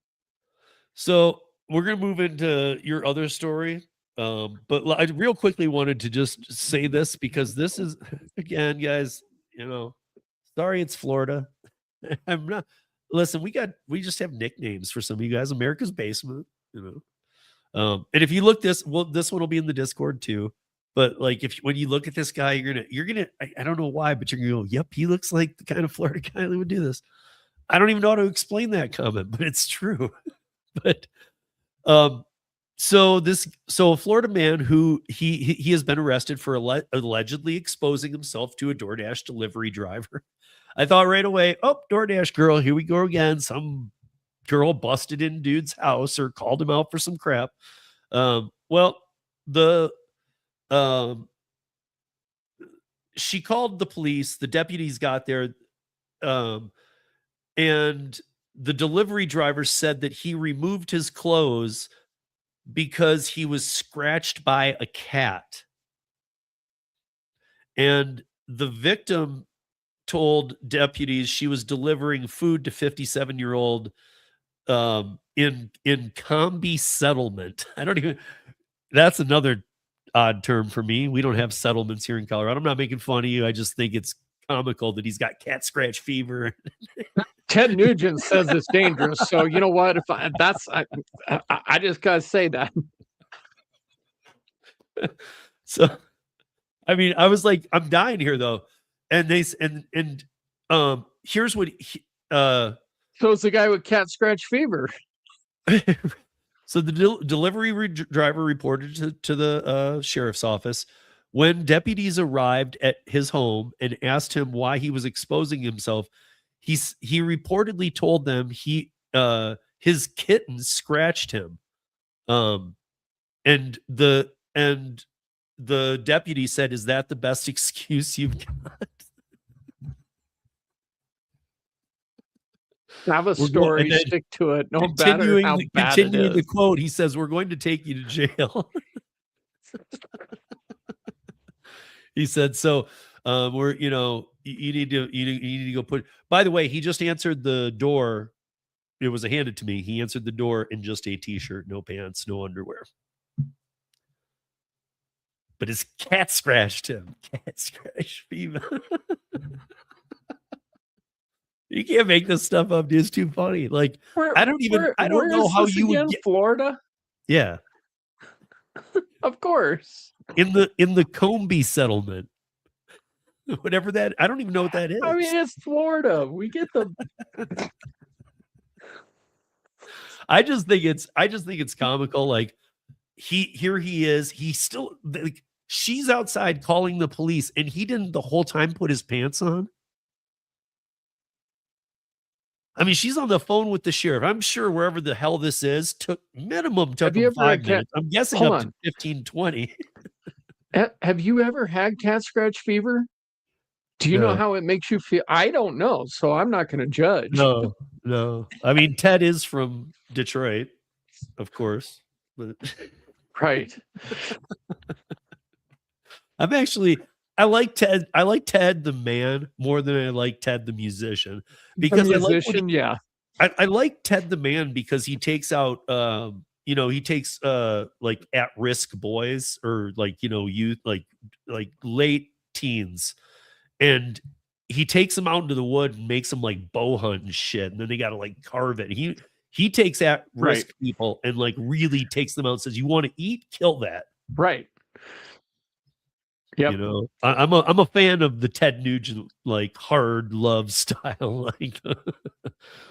S1: So we're gonna move into your other story. But I real quickly wanted to just say this because this is again, guys, sorry it's Florida. I'm not listen, we just have nicknames for some of you guys. America's Basement, and if you look this one will be in the Discord too. But like when you look at this guy, you're gonna I don't know why, but you're gonna go, yep, he looks like the kind of Florida guy that would do this. I don't even know how to explain that comment, but it's true. But so a Florida man who he has been arrested for allegedly exposing himself to a DoorDash delivery driver. I thought right away, oh, DoorDash girl, here we go again. Some girl busted in dude's house or called him out for some crap. Well, she called the police. The deputies got there, and the delivery driver said that he removed his clothes because he was scratched by a cat. And the victim told deputies she was delivering food to 57-year-old in Combi Settlement. That's another odd term for me. We don't have settlements here in Colorado. I'm not making fun of you. I just think it's comical that he's got cat scratch fever.
S2: Ted Nugent says it's dangerous. So you know what? If I just gotta say that.
S1: So, I mean, I was like, I'm dying here though, and here's what.
S2: So it's the guy with cat scratch fever.
S1: So the delivery driver reported to the sheriff's office. When deputies arrived at his home and asked him why he was exposing himself, he reportedly told them his kitten scratched him. And the deputy said, "Is that the best excuse you've got?"
S2: Have a story, stick to it. No matter how bad it is.
S1: The quote, he says, "We're going to take you to jail." He said, "So, we're you need to go put." By the way, he just answered the door it was handed to me. He answered the door in just a t-shirt, no pants, no underwear. But his cat scratched him. Cat scratch fever. You can't make this stuff up, dude. It's too funny. Like, I don't know how you would get
S2: Florida.
S1: Yeah.
S2: Of course.
S1: In the Combie settlement. Whatever that, I don't even know what that is.
S2: I mean, it's Florida. We get the
S1: I just think it's comical. Like, here he is. He's still like, she's outside calling the police, and he didn't the whole time put his pants on. I mean, she's on the phone with the sheriff. I'm sure wherever the hell this is took him 5 minutes. I'm guessing up to 15, 20.
S2: Have you ever had cat scratch fever? Do you know how it makes you feel? I don't know, so I'm not going to judge.
S1: No. I mean, Ted is from Detroit, of course. But
S2: right.
S1: I like Ted. I like Ted the man more than I like Ted the musician, because
S2: I
S1: like Ted the man because he takes out he takes like at-risk boys, or like, youth, like late teens, and he takes them out into the wood and makes them like bow hunt and shit, and then they got to like carve it. He takes at-risk people and like really takes them out and says, you want to eat, kill that.
S2: Right. Yep.
S1: I'm a fan of the Ted Nugent like hard love style. Like,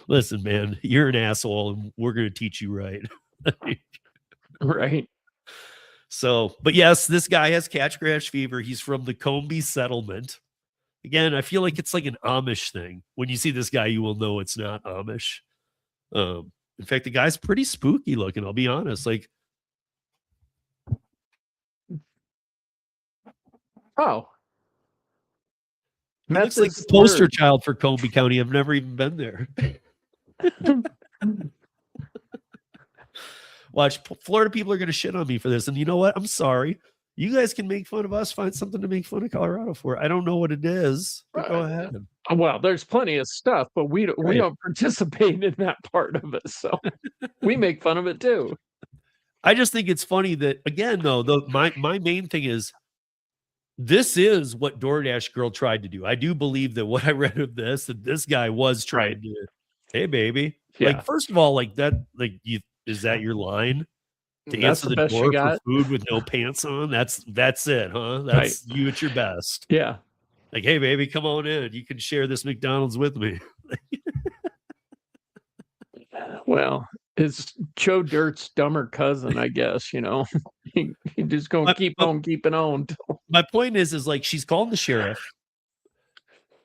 S1: listen, man, you're an asshole, and we're gonna teach you right.
S2: Right.
S1: So, but yes, this guy has cat scratch fever. He's from the Combie settlement. Again, I feel like it's like an Amish thing. When you see this guy, you will know it's not Amish. In fact, the guy's pretty spooky looking, I'll be honest. Like,
S2: oh,
S1: he looks like the poster child for Combie County. I've never even been there. Watch, Florida people are going to shit on me for this. And you know what? I'm sorry. You guys can make fun of us. Find something to make fun of Colorado for. I don't know what it is. But go ahead.
S2: Well, there's plenty of stuff, but we don't participate in that part of it. So we make fun of it too.
S1: I just think it's funny that, again, though, my main thing is, this is what DoorDash girl tried to do. I do believe that what I read of this, that this guy was trying to, hey, baby. Yeah. Like, first of all, like that, like, is that your line? To answer the door for food with no pants on? That's it, huh? That's you at your best.
S2: Yeah.
S1: Like, hey, baby, come on in. You can share this McDonald's with me.
S2: Well, it's Joe Dirt's dumber cousin, I guess, he just going to keep on keeping on.
S1: My point is like, she's calling the sheriff.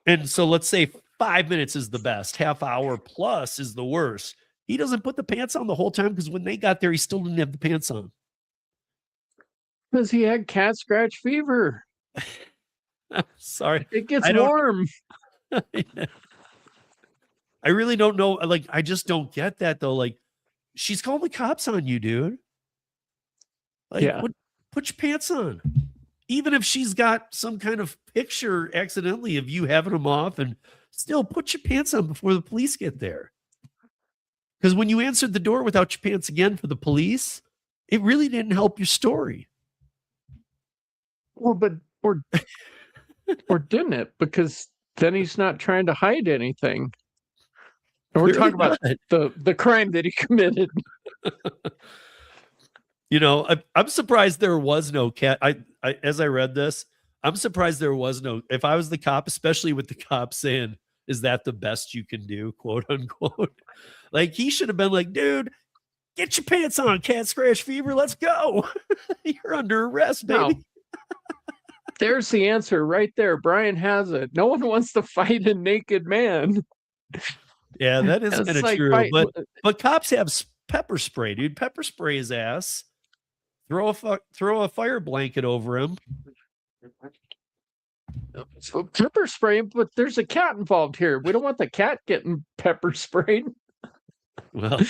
S1: And so let's say 5 minutes is the best. Half hour plus is the worst. He doesn't put the pants on the whole time, because when they got there, he still didn't have the pants on.
S2: Because he had cat scratch fever.
S1: Sorry.
S2: It gets warm.
S1: I really don't know. Like, I just don't get that, though. Like, she's calling the cops on you, dude. Like, put your pants on. Even if she's got some kind of picture accidentally of you having them off, and still put your pants on before the police get there. Because when you answered the door without your pants again for the police, it really didn't help your story.
S2: Well, but or didn't it? Because then he's not trying to hide anything. And we're talking about the crime that he committed.
S1: I'm surprised there was no cat. As I read this, I'm surprised there was no. If I was the cop, especially with the cop saying, "Is that the best you can do?" quote unquote. Like, he should have been like, dude, get your pants on, cat scratch fever. Let's go. You're under arrest, baby.
S2: No. There's the answer right there. Brian has it. No one wants to fight a naked man.
S1: Yeah, that is kind of true. But cops have pepper spray, dude. Pepper spray his ass. Throw a fire blanket over him.
S2: So pepper spray, but there's a cat involved here. We don't want the cat getting pepper sprayed.
S1: Well,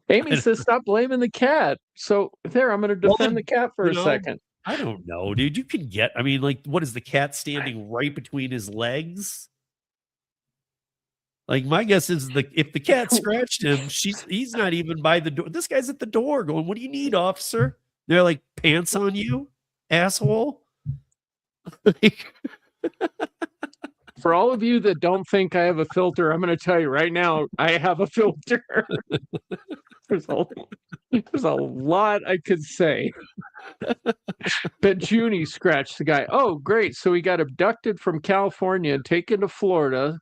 S2: Amy says stop blaming the cat. So there, I'm going to defend the cat for a second.
S1: I don't know, dude. You can get. I mean, like, what is the cat standing right between his legs? Like my guess is if the cat scratched him, he's not even by the door. This guy's at the door going, "What do you need, officer?" They're like, "Pants on you, asshole." Like,
S2: For all of you that don't think I have a filter, I'm going to tell you right now, I have a filter. there's a lot I could say. But Junie scratched the guy. Oh, great. So he got abducted from California and taken to Florida,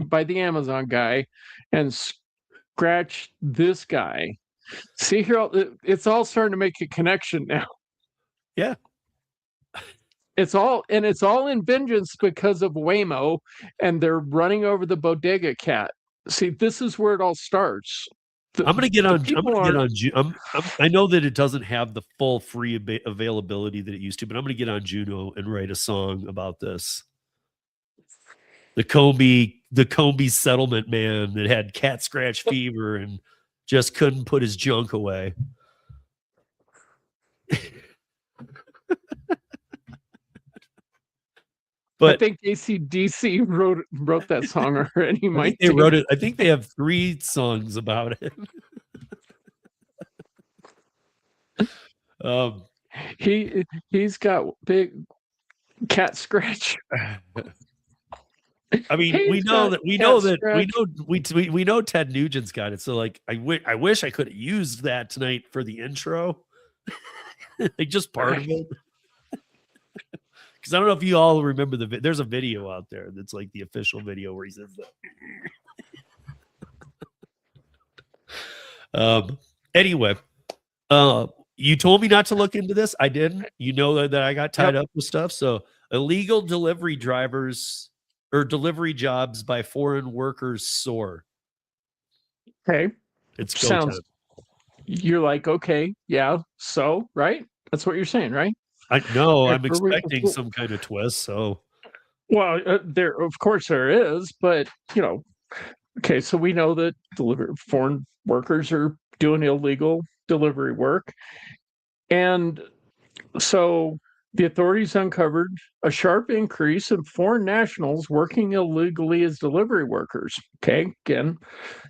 S2: by the Amazon guy, and scratched this guy. See here, it's all starting to make a connection now.
S1: yeah.
S2: It's all in vengeance because of Waymo, and they're running over the bodega cat. See, this is where it all starts.
S1: I'm gonna get on. I know that it doesn't have the full free availability that it used to, but I'm gonna get on Juno and write a song about this. The Combi settlement man that had cat scratch fever and just couldn't put his junk away. But
S2: I think AC/DC wrote that song already.
S1: They wrote it. I think they have 3 songs about it.
S2: He's got big cat scratch.
S1: I mean, we know Ted Nugent's got it. So like, I wish I could have used that tonight for the intro, like just part of it. Because I don't know if you all remember there's a video out there that's like the official video where he says that. Anyway, you told me not to look into this. I didn't. You know that I got tied up with stuff. So illegal delivery drivers or delivery jobs by foreign workers soar.
S2: Okay.
S1: It's
S2: sounds. You're like, okay, yeah. So, right? That's what you're saying, right?
S1: I know. I'm expecting some kind of twist. So,
S2: well, there, of course, there is, but okay. So we know that foreign workers are doing illegal delivery work, and so the authorities uncovered a sharp increase in foreign nationals working illegally as delivery workers. Okay,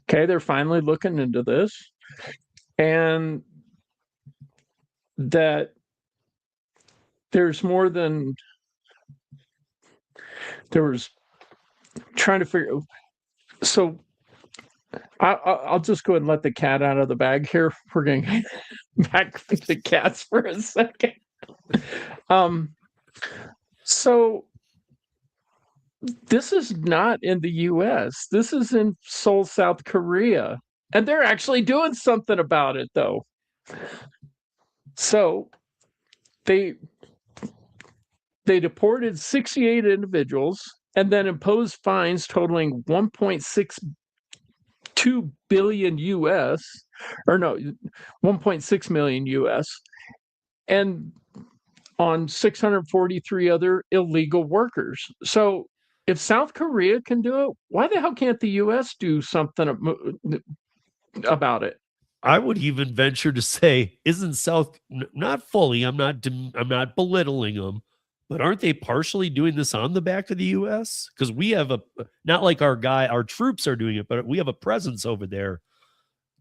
S2: they're finally looking into this, and that there's more than there was trying to figure. So I'll just go ahead and let the cat out of the bag here. We're going back to the cats for a second. So this is not in the US. This is in Seoul, South Korea. And they're actually doing something about it, though. So they deported 68 individuals and then imposed fines totaling 1.62 billion US, or no, 1.6 million US, and on 643 other illegal workers. So if South Korea can do it, why the hell can't the US do something about it?
S1: I would even venture to say, isn't not fully, I'm not belittling them, but aren't they partially doing this on the back of the US? Because we have not like our troops are doing it, but we have a presence over there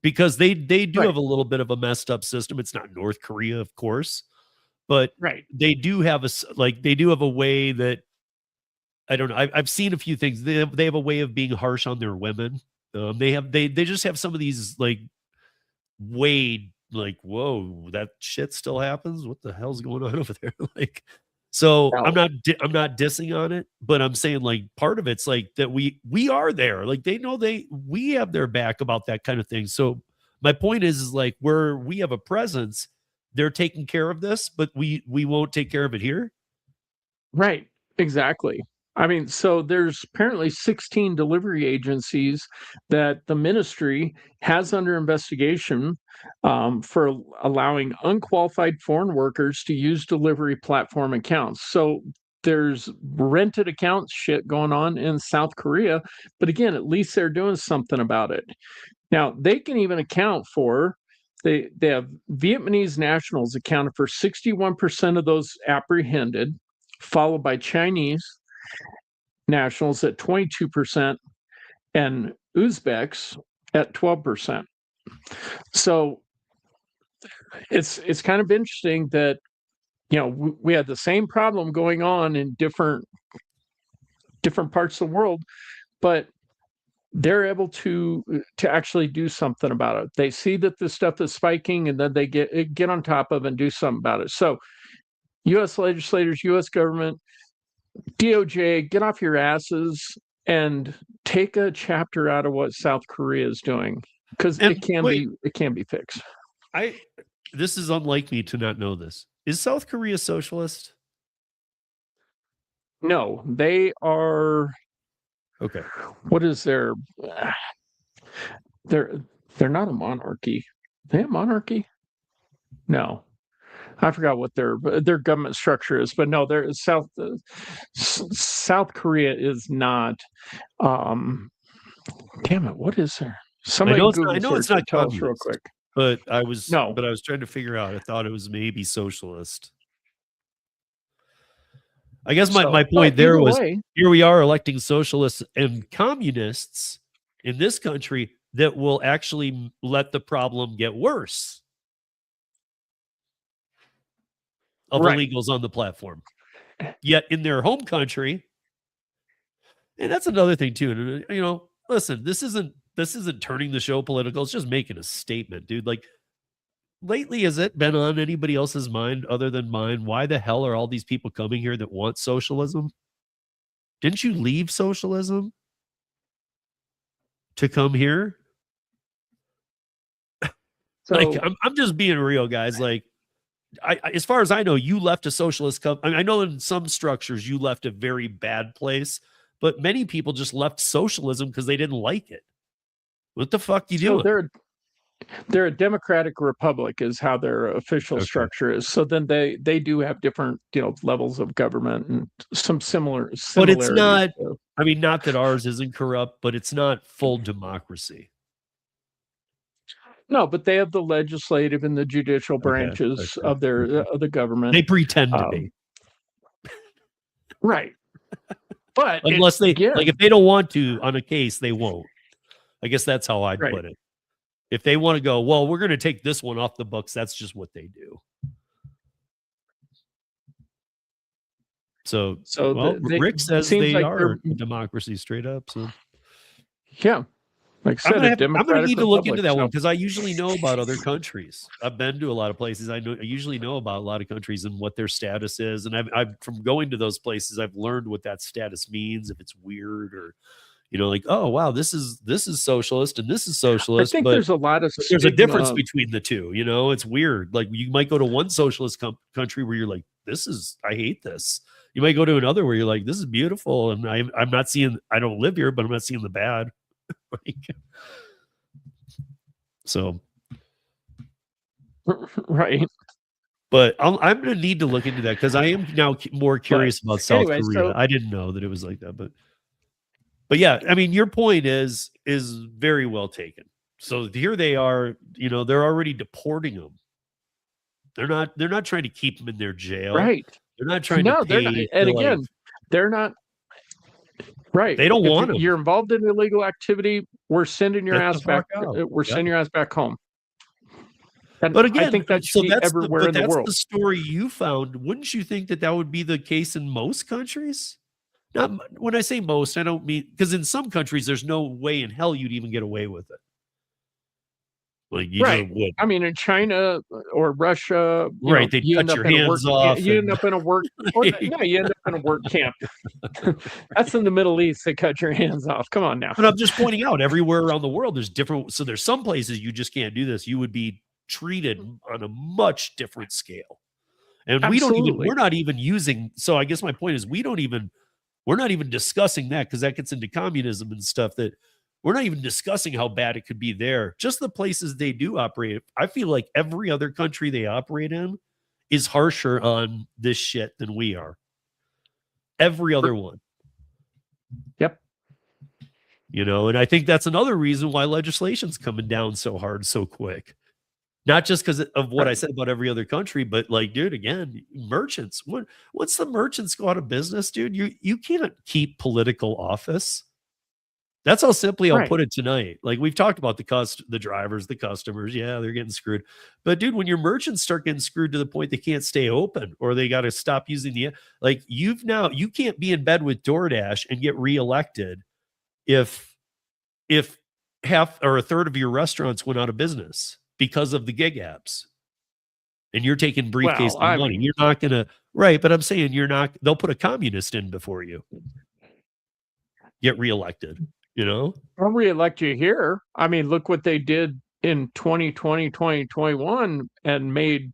S1: because they do have a little bit of a messed up system. It's not North Korea, of course, but they do have a way that, I don't know. I've seen a few things. They have a way of being harsh on their women. They just have some of these like whoa, that shit still happens. What the hell's going on over there? Like, so I'm not dissing on it, but I'm saying like part of it's like that we are there. Like they know we have their back about that kind of thing. So my point is like where we have a presence, they're taking care of this, but we won't take care of it here.
S2: Right. Exactly. I mean, so there's apparently 16 delivery agencies that the ministry has under investigation for allowing unqualified foreign workers to use delivery platform accounts. So there's rented accounts shit going on in South Korea, but again, at least they're doing something about it. Now they can even account for. They have Vietnamese nationals accounted for 61% of those apprehended, followed by Chinese nationals at 22%, and Uzbeks at 12%. So it's kind of interesting that, you know, we had the same problem going on in different parts of the world, but they're able to actually do something about it. They see that this stuff is spiking, and then they get on top of it and do something about it. So U.S. legislators, U.S. government, DOJ, get off your asses and take a chapter out of what South Korea is doing, because it can be fixed.
S1: This is unlike me to not know this. Is South Korea socialist?
S2: No, they are.
S1: Okay.
S2: What is their? They're not a monarchy. They have monarchy? No, I forgot what their government structure is, but no, they're South Korea is not. Damn it, what is there? Somebody
S1: I know it's not
S2: tell us real quick.
S1: But I was trying to figure out. I thought it was maybe socialist. I guess my point there was, here we are electing socialists and communists in this country that will actually let the problem get worse of illegals on the platform. Yet in their home country, and that's another thing too, you know, listen, this isn't turning the show political. It's just making a statement, dude. Like, lately, has it been on anybody else's mind other than mine? Why the hell are all these people coming here that want socialism? Didn't you leave socialism to come here? So, like, I'm just being real, guys. Like, as far as I know, you left a socialist company. I know in some structures you left a very bad place, but many people just left socialism because they didn't like it. What the fuck you doing?
S2: They're a democratic republic is how their official structure is. So then they do have different, you know, levels of government and some similar.
S1: But it's not. I mean, not that ours isn't corrupt, but it's not full democracy.
S2: No, but they have the legislative and the judicial branches of the government.
S1: They pretend to be.
S2: Right. But
S1: unless like, if they don't want to on a case, they won't. I guess that's how I'd put it. If they want to go, well, we're going to take this one off the books, that's just what they do. So Rick says they are a democracy straight up. So
S2: yeah, like I said,
S1: I'm going to need to look into that one, because I usually know about other countries. I've been to a lot of places. I usually know about a lot of countries and what their status is. And I've from going to those places, I've learned what that status means, if it's weird or, you know, like, oh wow, this is socialist and this is socialist.
S2: I think there's a
S1: difference between the two. You know, it's weird. Like, you might go to one socialist country where you're like, I hate this. You might go to another where you're like, this is beautiful, and I'm not seeing. I don't live here, but I'm not seeing the bad. So,
S2: right.
S1: But I'm going to need to look into that, because I am now more curious about South Korea. I didn't know that it was like that, but yeah, I mean, your point is very well taken. So here they are, you know, they're already deporting them. They're not trying to keep them in their jail.
S2: Right.
S1: They're not trying to pay.
S2: They're not. And again, they're not. Right.
S1: They don't want them.
S2: You're involved in illegal activity, we're sending your ass back. We're sending your ass back home. And
S1: but again,
S2: I think that should be everywhere in the world.
S1: That's the story you found. Wouldn't you think that would be the case in most countries? Not when I say most, I don't mean, because in some countries there's no way in hell you'd even get away with it. Like, you would.
S2: I mean, in China or Russia,
S1: they cut your hands off.
S2: You end up in a work. You end up in a work camp. That's in the Middle East. They cut your hands off. Come on now.
S1: But I'm just pointing out, everywhere around the world there's different. So there's some places you just can't do this. You would be treated on a much different scale. And we're not even using. So I guess my point is, we're not even discussing that, because that gets into communism and stuff, that we're not even discussing how bad it could be there. Just the places they do operate. I feel like every other country they operate in is harsher on this shit than we are. Every other one.
S2: Yep.
S1: You know, and I think that's another reason why legislation's coming down so hard, so quick. Not just because of what I said about every other country, but like, dude, again, merchants. Once the merchants go out of business, dude, you can't keep political office. That's how simply I'll
S2: Right.
S1: put it tonight. Like we've talked about the drivers, the customers. Yeah, they're getting screwed. But dude, when your merchants start getting screwed to the point they can't stay open or they got to stop using like you can't be in bed with DoorDash and get reelected if half or a third of your restaurants went out of business because of the gig apps. And you're taking briefcase
S2: Well,
S1: of
S2: I
S1: money.
S2: mean,
S1: You're not gonna right, but I'm saying they'll put a communist in before you get reelected, you know?
S2: I'll reelect you here. I mean, look what they did in 2020, 2021 and made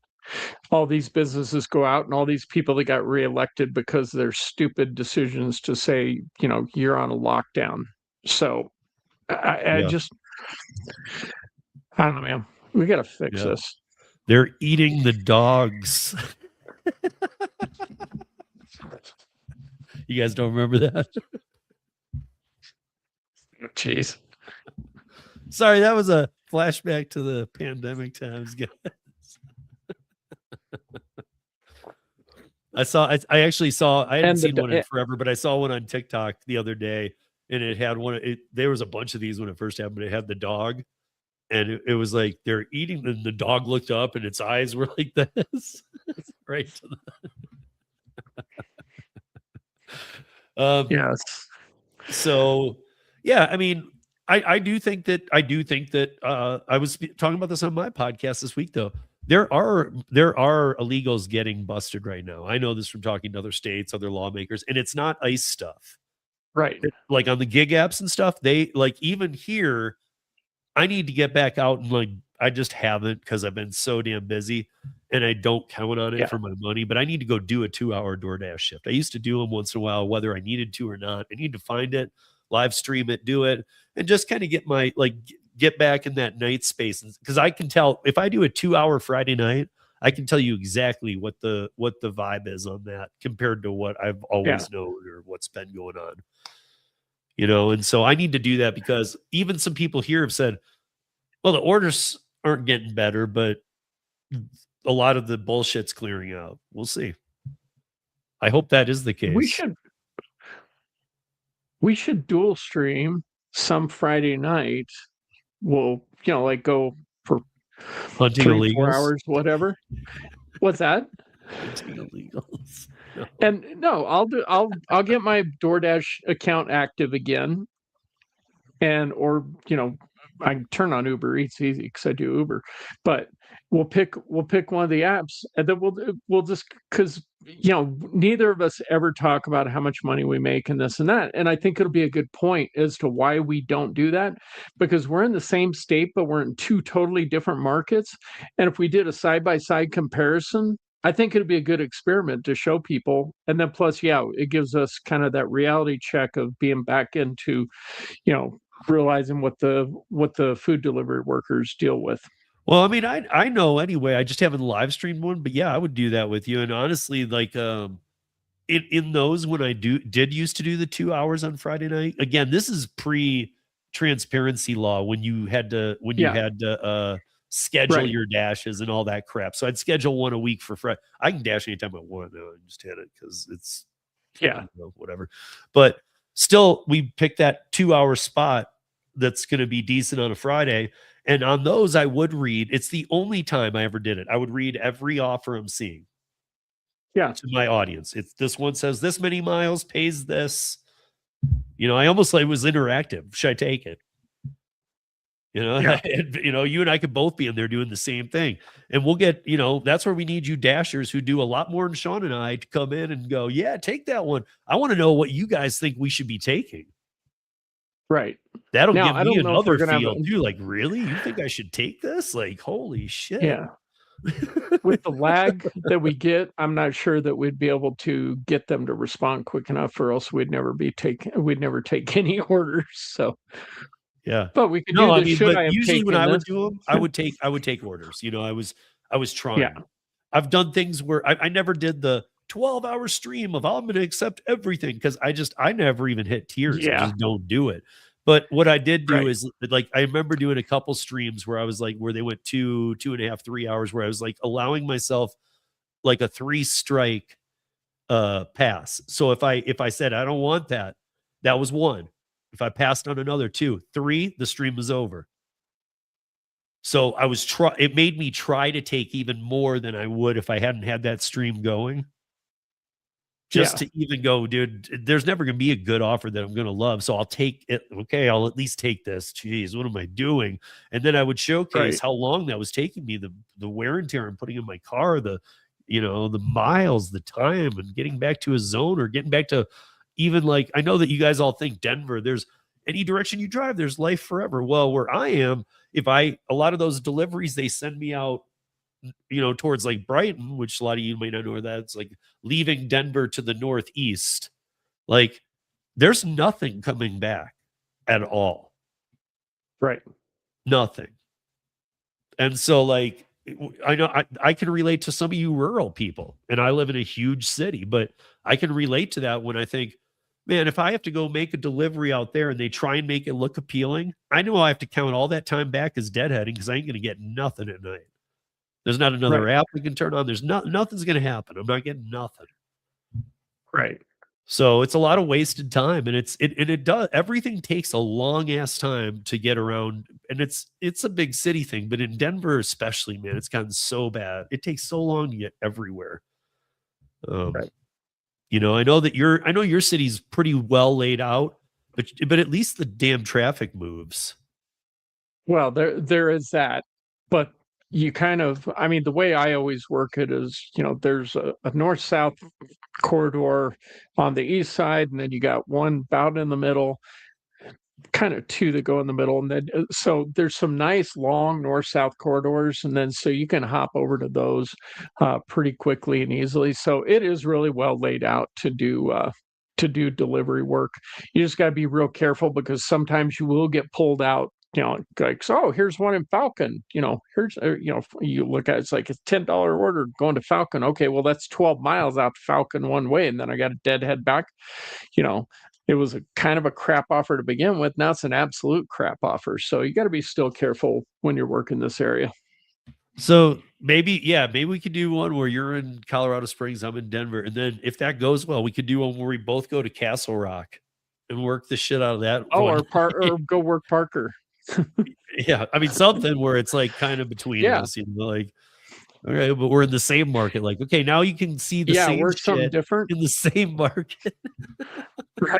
S2: all these businesses go out and all these people that got reelected because of their stupid decisions to say, you're on a lockdown. So I
S1: Yeah.
S2: just, I don't know, man. We got to fix
S1: Yeah.
S2: this.
S1: They're eating the dogs. You guys don't remember that?
S2: Jeez.
S1: Sorry, that was a flashback to the pandemic times, guys. I actually saw, I hadn't seen one in forever, but I saw one on TikTok the other day and it had there was a bunch of these when it first happened, but it had the dog and it was like they're eating and the dog looked up and its eyes were like this. Right.
S2: Yes.
S1: So yeah, I mean, I do think that I was talking about this on my podcast this week though. There are illegals getting busted right now. I know this from talking to other states, other lawmakers, and it's not ICE stuff.
S2: Right.
S1: Like on the gig apps and stuff, they like even here, I need to get back out and like I just haven't because I've been so damn busy and I don't count on it for my money, but I need to go do a 2-hour DoorDash shift. I used to do them once in a while, whether I needed to or not. I need to find it, live stream it, do it, and just kind of get back in that night space. Because I can tell if I do a 2-hour Friday night, I can tell you exactly what the vibe is on that compared to what I've always known or what's been going on. And so I need to do that because even some people here have said, well, the orders aren't getting better, but a lot of the bullshit's clearing out. We'll see. I hope that is the case.
S2: We should dual stream some Friday night. We'll, like go for
S1: hunting
S2: 3-4 hours, whatever. What's that?
S1: Hunting illegals. No.
S2: And no, I'll get my DoorDash account active again. Or I can turn on Uber Eats easy because I do Uber, but we'll pick one of the apps and then we'll just because neither of us ever talk about how much money we make and this and that, and I think it'll be a good point as to why we don't do that, because we're in the same state but we're in two totally different markets, and if we did a side-by-side comparison, I think it'd be a good experiment to show people, and then plus it gives us kind of that reality check of being back into realizing what the food delivery workers deal with.
S1: Well, I mean, I know anyway. I just haven't live streamed one, but yeah, I would do that with you. And honestly, like in those when I did used to do the 2 hours on Friday night. Again, this is pre-transparency law when you had to schedule your dashes and all that crap. So I'd schedule one a week for Friday. I can dash anytime I want now. I just hit it because it's whatever. But still, we picked that 2-hour spot that's going to be decent on a Friday. And on those, I would read. It's the only time I ever did it. I would read every offer I'm seeing. To my audience. It's this one says this many miles, pays this. I almost like it was interactive. Should I take it? You and I could both be in there doing the same thing. And we'll get, that's where we need you dashers who do a lot more than Sean and I to come in and go, yeah, take that one. I want to know what you guys think we should be taking.
S2: Right.
S1: That'll give me another feel too. Like, really? You think I should take this? Like, holy shit.
S2: Yeah. With the lag that we get, I'm not sure that we'd be able to get them to respond quick enough, or else we'd never take any orders. So
S1: yeah.
S2: But we could do this.
S1: But usually when I would do them, I would take orders. I was trying.
S2: Yeah.
S1: I've done things where I never did the 12-hour stream of I'm going to accept everything because I never even hit tiers. I just don't do it. But what I did do is like I remember doing a couple streams where I was like where they went 2.5, 3 hours where I was like allowing myself like a 3-strike pass. So if I said I don't want that, that was one. If I passed on another 2, 3, the stream was over. So it made me try to take even more than I would if I hadn't had that stream going. Just to even go, dude, there's never going to be a good offer that I'm going to love. So I'll take it. Okay, I'll at least take this. Jeez, what am I doing? And then I would showcase how long that was taking me, the wear and tear I'm putting in my car, the miles, the time, and getting back to a zone or getting back to even like, I know that you guys all think Denver, there's any direction you drive, there's life forever. Well, where I am, a lot of those deliveries, they send me out, towards like Brighton, which a lot of you might not know where that's like, leaving Denver to the northeast. Like there's nothing coming back at all.
S2: Right.
S1: Nothing. And so like, I know I can relate to some of you rural people, and I live in a huge city, but I can relate to that when I think, man, if I have to go make a delivery out there and they try and make it look appealing, I know I have to count all that time back as deadheading because I ain't going to get nothing at night. There's not another app we can turn on. There's nothing's going to happen. I'm not getting nothing.
S2: Right.
S1: So it's a lot of wasted time, and it does, everything takes a long ass time to get around, and it's a big city thing, but in Denver especially, man, it's gotten so bad. It takes so long to get everywhere.
S2: Right.
S1: I know your city's pretty well laid out, but at least the damn traffic moves.
S2: Well, there is that, but you kind of, I mean, the way I always work it is, there's a north-south corridor on the east side, and then you got one about in the middle, kind of 2 that go in the middle, and then so there's some nice long north-south corridors, and then so you can hop over to those pretty quickly and easily. So it is really well laid out to do delivery work. You just got to be real careful because sometimes you will get pulled out. Like, so here's one in Falcon, here's, you look at it's like a $10 order going to Falcon. Okay, well, that's 12 miles out to Falcon one way. And then I got a deadhead back. It was a kind of a crap offer to begin with. Now it's an absolute crap offer. So you got to be still careful when you're working this area.
S1: So maybe we could do one where you're in Colorado Springs, I'm in Denver. And then if that goes well, we could do one where we both go to Castle Rock and work the shit out of that.
S2: Oh, or go work Parker.
S1: Yeah, I mean something where it's like kind of between us, like, okay, but we're in the same market. Like, okay, now you can see the same
S2: work something
S1: shit
S2: different
S1: in the same market,
S2: right?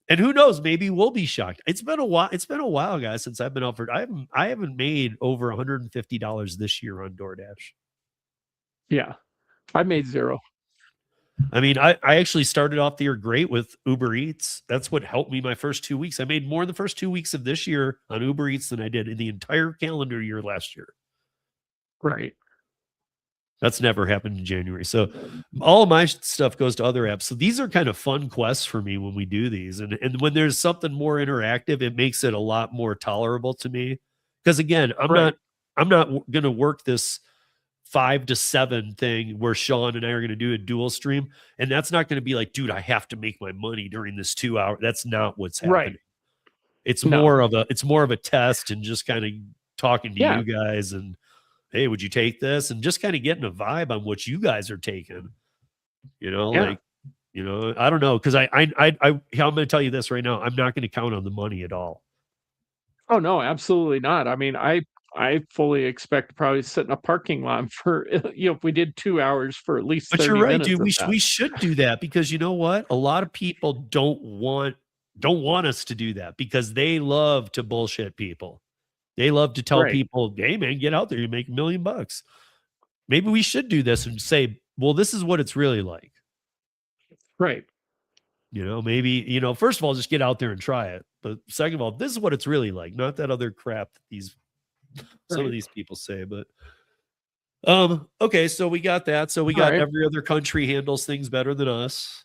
S1: And who knows? Maybe we'll be shocked. It's been a while, guys, since I've been offered. I haven't made over $150 this year on DoorDash.
S2: Yeah, I made 0.
S1: I mean, I actually started off the year great with Uber Eats. That's what helped me my first 2 weeks. I made more in the first 2 weeks of this year on Uber Eats than I did in the entire calendar year last year.
S2: Right.
S1: That's never happened in January. So all of my stuff goes to other apps. So these are kind of fun quests for me when we do these. And when there's something more interactive, it makes it a lot more tolerable to me. Because again, I'm not going to work this 5 to 7 thing where Sean and I are going to do a dual stream. And that's not going to be like, dude, I have to make my money during this 2 hour. That's not what's happening.
S2: Right.
S1: It's more of a test and just kind of talking to you guys and, hey, would you take this? And just kind of getting a vibe on what you guys are taking, like, I don't know. Cause I'm going to tell you this right now. I'm not going to count on the money at all.
S2: Oh no, absolutely not. I mean, I fully expect to probably sit in a parking lot for, if we did 2 hours for at least 30
S1: minutes. But you're right, dude. We should do that because you know what? A lot of people don't want us to do that because they love to bullshit people. They love to tell people, hey man, get out there, you make $1 million. Maybe we should do this and say, well, this is what it's really like.
S2: Right.
S1: Maybe, first of all, just get out there and try it. But second of all, this is what it's really like, not that other crap that some of these people say. But okay, so we got that. So we got every other country handles things better than us.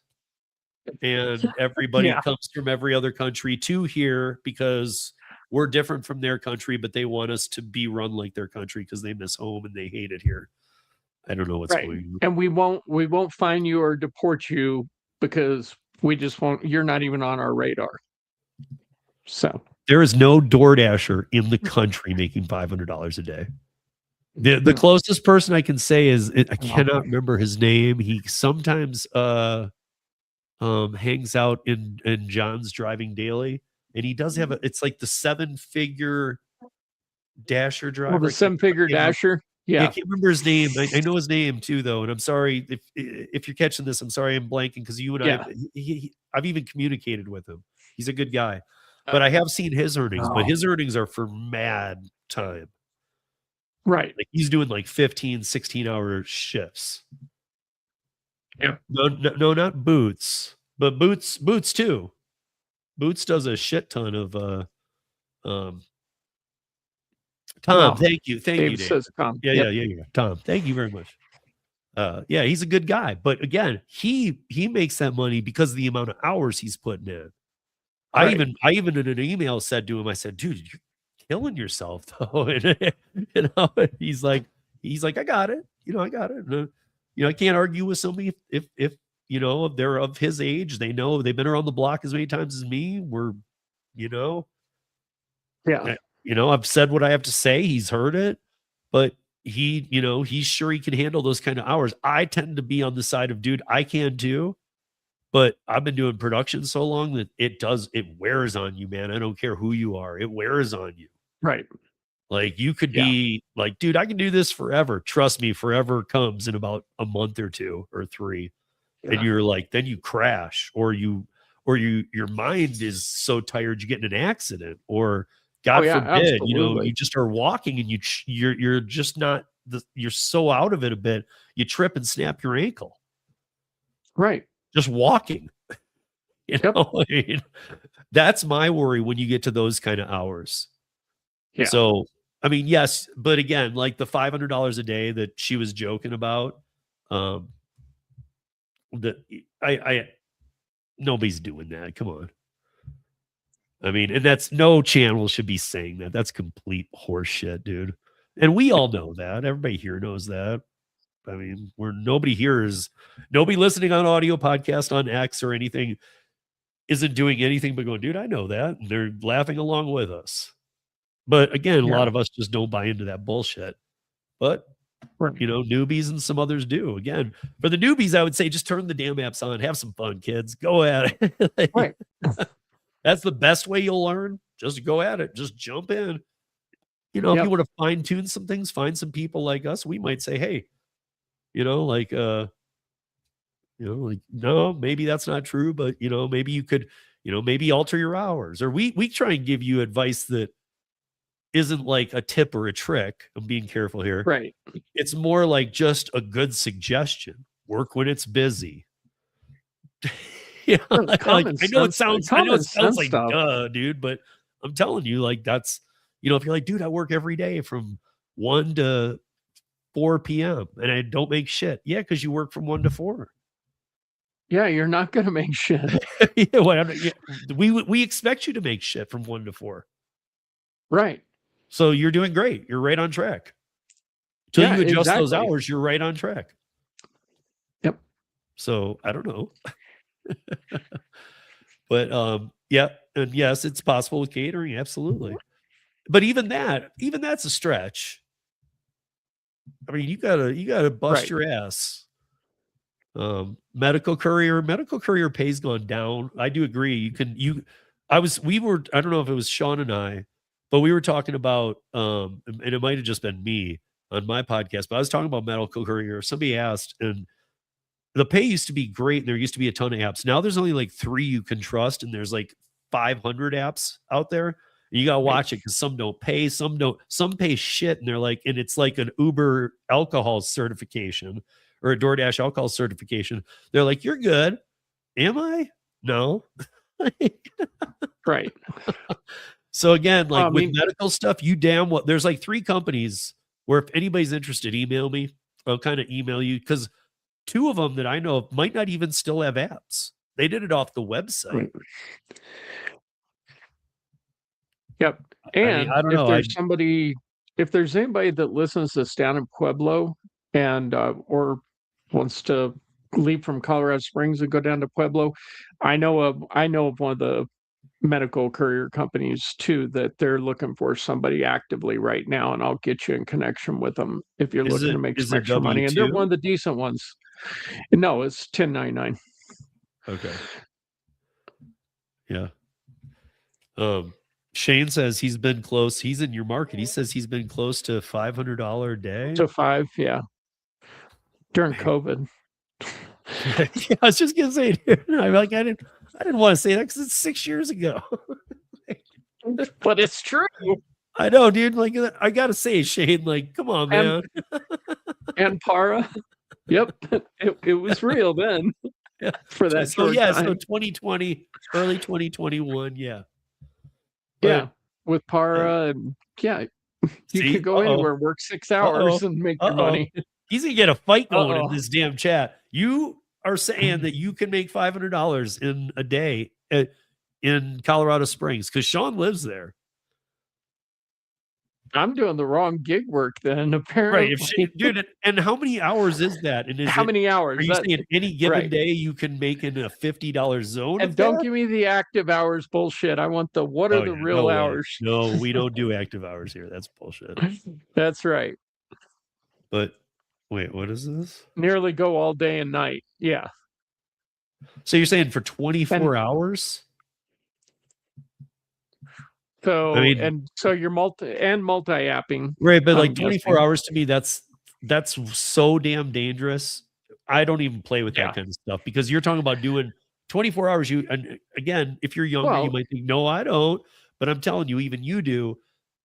S1: And everybody comes from every other country to here because we're different from their country, but they want us to be run like their country because they miss home and they hate it here. I don't know what's going on.
S2: And we won't fine you or deport you because we just won't. You're not even on our radar. So
S1: there is no DoorDasher in the country making $500 a day. The closest person I can say is I cannot remember his name. He sometimes hangs out in John's driving daily, and he does have it's like the 7-figure dasher
S2: Well,
S1: driver.
S2: the
S1: I can't,
S2: 7-figure
S1: I can't remember,
S2: dasher.
S1: yeah, I
S2: Yeah.
S1: can't remember his name. I know his name too, though, and I'm sorry if you're catching this. I'm sorry I'm blanking because you and
S2: Yeah.
S1: I've even communicated with him. He's a good guy, but I have seen his earnings. But
S2: Oh.
S1: his earnings are for mad time.
S2: Right.
S1: Like he's doing like 15, 16-hour shifts.
S2: Yep.
S1: No, not Boots, but Boots too. Boots does a shit ton of Tom,
S2: Well,
S1: thank you,
S2: Dave
S1: Dave.
S2: says Tom.
S1: Yeah,
S2: Yep.
S1: yeah. Tom, thank you very much. Yeah, he's a good guy, but again, he makes that money because of the amount of hours he's putting in.
S2: Right.
S1: I even in an email said to him, I said, dude, you're killing yourself though. And, you know, he's like, I got it. You know, I got it. And, you know, I can't argue with somebody if you know, if they're of his age, they know they've been around the block as many times as me. We're, you know,
S2: Yeah.
S1: you know, I've said what I have to say. He's heard it, but he, you know, he's sure he can handle those kind of hours. I tend to be on the side of, dude, I can too. But I've been doing production so long that it wears on you, man. I don't care who you are. It wears on you.
S2: Right.
S1: Like you could be like, dude, I can do this forever. Trust me, forever comes in about a month or 2 or 3.
S2: Yeah.
S1: And you're like, then you crash or your mind is so tired you get in an accident or God forbid, you know, you just are walking and you're just not you're so out of it a bit, you trip and snap your ankle.
S2: Right.
S1: Just walking. You know, I mean, that's my worry when you get to those kind of hours.
S2: Yeah.
S1: So, I mean, yes, but again, like the $500 a day that she was joking about, nobody's doing that. Come on. I mean, and that's no channel should be saying that. That's complete horseshit, dude. And we all know that. Everybody here knows that. I mean, nobody listening on audio podcast on X or anything isn't doing anything but going, dude, I know that. And they're laughing along with us. But again, a lot of us just don't buy into that bullshit. But, you know, newbies and some others do. Again, for the newbies, I would say just turn the damn apps on. Have some fun, kids. Go at it. Like,
S2: right.
S1: That's the best way you'll learn. Just go at it. Just jump in. You know, if you want to fine tune some things, find some people like us. We might say, hey, you know, like, no, maybe that's not true, but you know, maybe you could, you know, maybe alter your hours, or we try and give you advice that isn't like a tip or a trick. I'm being careful here.
S2: Right.
S1: It's more like just a good suggestion. Work when it's busy. Yeah, like, I know it sounds like duh, dude, but I'm telling you, like that's, you know, if you're like, dude, I work every day from 1 to 4 p.m. and I don't make shit. Yeah, because you work from 1 to 4.
S2: Yeah, you're not going to make shit.
S1: We expect you to make shit from 1 to 4.
S2: Right.
S1: So you're doing great. You're right on track. Till you adjust those hours, you're right on track.
S2: Yep.
S1: So I don't know. But yeah, and yes, it's possible with catering, absolutely. But even that's a stretch. I mean, you gotta bust your ass. Medical courier pay's gone down. I do agree. I don't know if it was Sean and I, but we were talking about and it might have just been me on my podcast, but I was talking about medical courier. Somebody asked, and the pay used to be great. There used to be a ton of apps. Now there's only like 3 you can trust, and there's like 500 apps out there. You gotta watch it because some don't pay, some pay shit, and they're like, and it's like an Uber alcohol certification or a DoorDash alcohol certification. They're like, you're good. Am I? No.
S2: Right.
S1: So again, like with medical stuff, you damn well, there's like 3 companies where if anybody's interested, email me. I'll kind of email you because 2 of them that I know of might not even still have apps. They did it off the website.
S2: Right. Yep. And I don't know. If there's anybody that listens to Down in Pueblo and or wants to leave from Colorado Springs and go down to Pueblo, I know of one of the medical courier companies too that they're looking for somebody actively right now, and I'll get you in connection with them if you're looking to make some extra money. And they're one of the decent ones. No, it's 1099.
S1: Okay. Yeah. Shane says he's been close. He's in your market. He says he's been close to $500 a day.
S2: To 5, yeah. During
S1: Man.
S2: COVID.
S1: Yeah, I was just gonna say, dude, I'm like, I didn't want to say that because it's 6 years ago.
S2: But it's true.
S1: I know, dude. Like, I gotta say, Shane, like, come on, man.
S2: And para. Yep. It was real then.
S1: Yeah.
S2: For that
S1: So
S2: short
S1: yeah,
S2: time.
S1: so 2020, early 2021, yeah.
S2: Yeah. With para and yeah. You
S1: See?
S2: could go anywhere, work 6 hours and make your money.
S1: He's gonna get a fight going in
S2: Uh-oh.
S1: this damn chat. You are saying that you can make $500 in a day in Colorado Springs because Sean lives there.
S2: I'm doing the wrong gig work then, apparently.
S1: Right. Dude, and how many hours is that? And
S2: How many hours?
S1: Are you saying any given day you can make in a $50 zone?
S2: And don't give me the active hours bullshit. I want the what are the real hours?
S1: No, we don't do active hours here. That's bullshit.
S2: That's right.
S1: But wait, what is this?
S2: Nearly go all day and night. Yeah.
S1: So you're saying for 24 hours?
S2: So
S1: I mean,
S2: and so you're multi-apping.
S1: Right, but like 24 hours to me, that's so damn dangerous. I don't even play with that kind of stuff because you're talking about doing 24 hours. And again, if you're younger, you might think, no, I don't. But I'm telling you, even you do.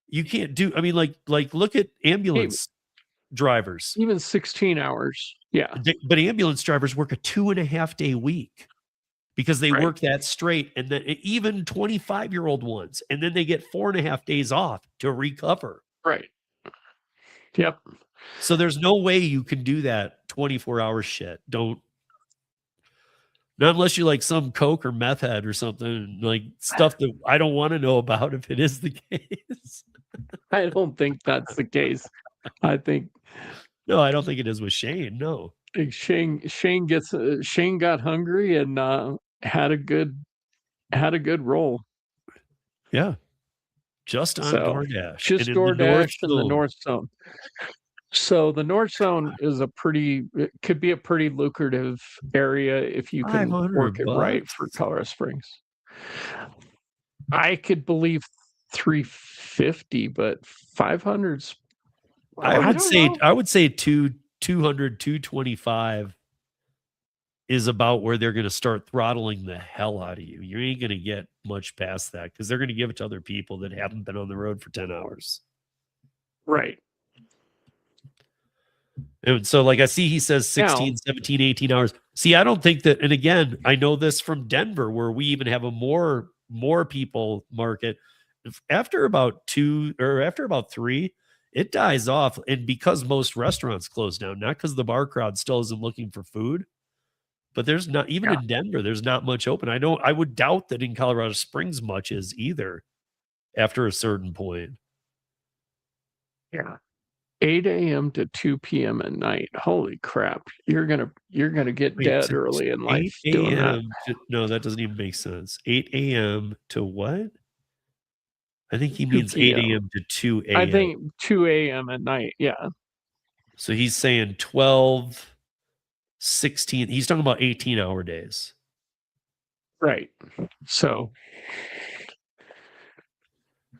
S1: You can't do. I mean, like look at ambulance drivers.
S2: Even 16 hours. Yeah.
S1: But ambulance drivers work a 2.5 day week because they work that straight, and then even 25-year-old ones, and then they get 4.5 days off to recover.
S2: Right. Yep.
S1: So there's no way you can do that 24-hour shit. Not unless you like some coke or meth head or something, like stuff that I don't want to know about if it is the case.
S2: I don't think that's the case. I think
S1: no, I don't think it is with Shane. No.
S2: Shane got hungry and had a good roll.
S1: Yeah. Just on DoorDash.
S2: Just DoorDash in the North Zone. So the North Zone is it could be a pretty lucrative area if you can work it right for Colorado Springs. I could believe 350, but 500's
S1: I would say 200, 225 is about where they're going to start throttling the hell out of you. You ain't going to get much past that because they're going to give it to other people that haven't been on the road for 10 hours.
S2: Right.
S1: And so like I see he says 16, 17, 18 hours. See, I don't think that, and again, I know this from Denver where we even have a more people market. After about 2 or after about 3, it dies off. And because most restaurants close down, not because the bar crowd still isn't looking for food, but there's not, even in Denver, there's not much open. I would doubt that in Colorado Springs much is either after a certain point.
S2: Yeah. 8 a.m. to 2 p.m. at night. Holy crap. You're gonna get dead early in life doing that.
S1: No, that doesn't even make sense. 8 a.m. to what? I think he means 8 a.m. to 2 a.m.
S2: I think 2 a.m. at night. Yeah.
S1: So he's saying 12, 16. He's talking about 18-hour days.
S2: Right. So.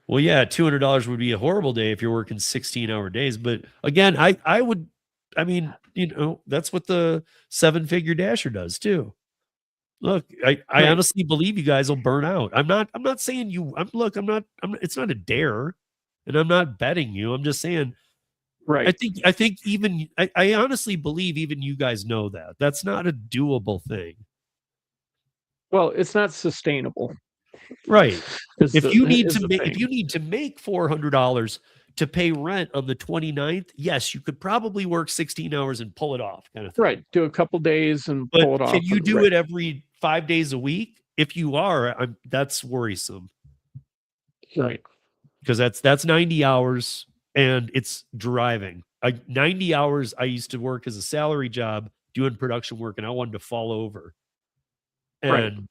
S1: Well, yeah, $200 would be a horrible day if you're working 16-hour days. But again, I mean, that's what the 7-figure dasher does too. Look, I honestly believe you guys will burn out. I'm not saying you, it's not a dare, and I'm not betting you. I'm just saying,
S2: right.
S1: I think even, I honestly believe even you guys know that. That's not a doable thing.
S2: Well, it's not sustainable.
S1: Right. If you need to make $400 to pay rent on the 29th, yes, you could probably work 16 hours and pull it off, kind of thing.
S2: Right. Do a couple days and pull it off.
S1: Can you do it every 5 days a week? If you are, that's worrisome.
S2: Right.
S1: Because that's 90 hours and it's driving. 90 hours I used to work as a salary job doing production work, and I wanted to fall over. And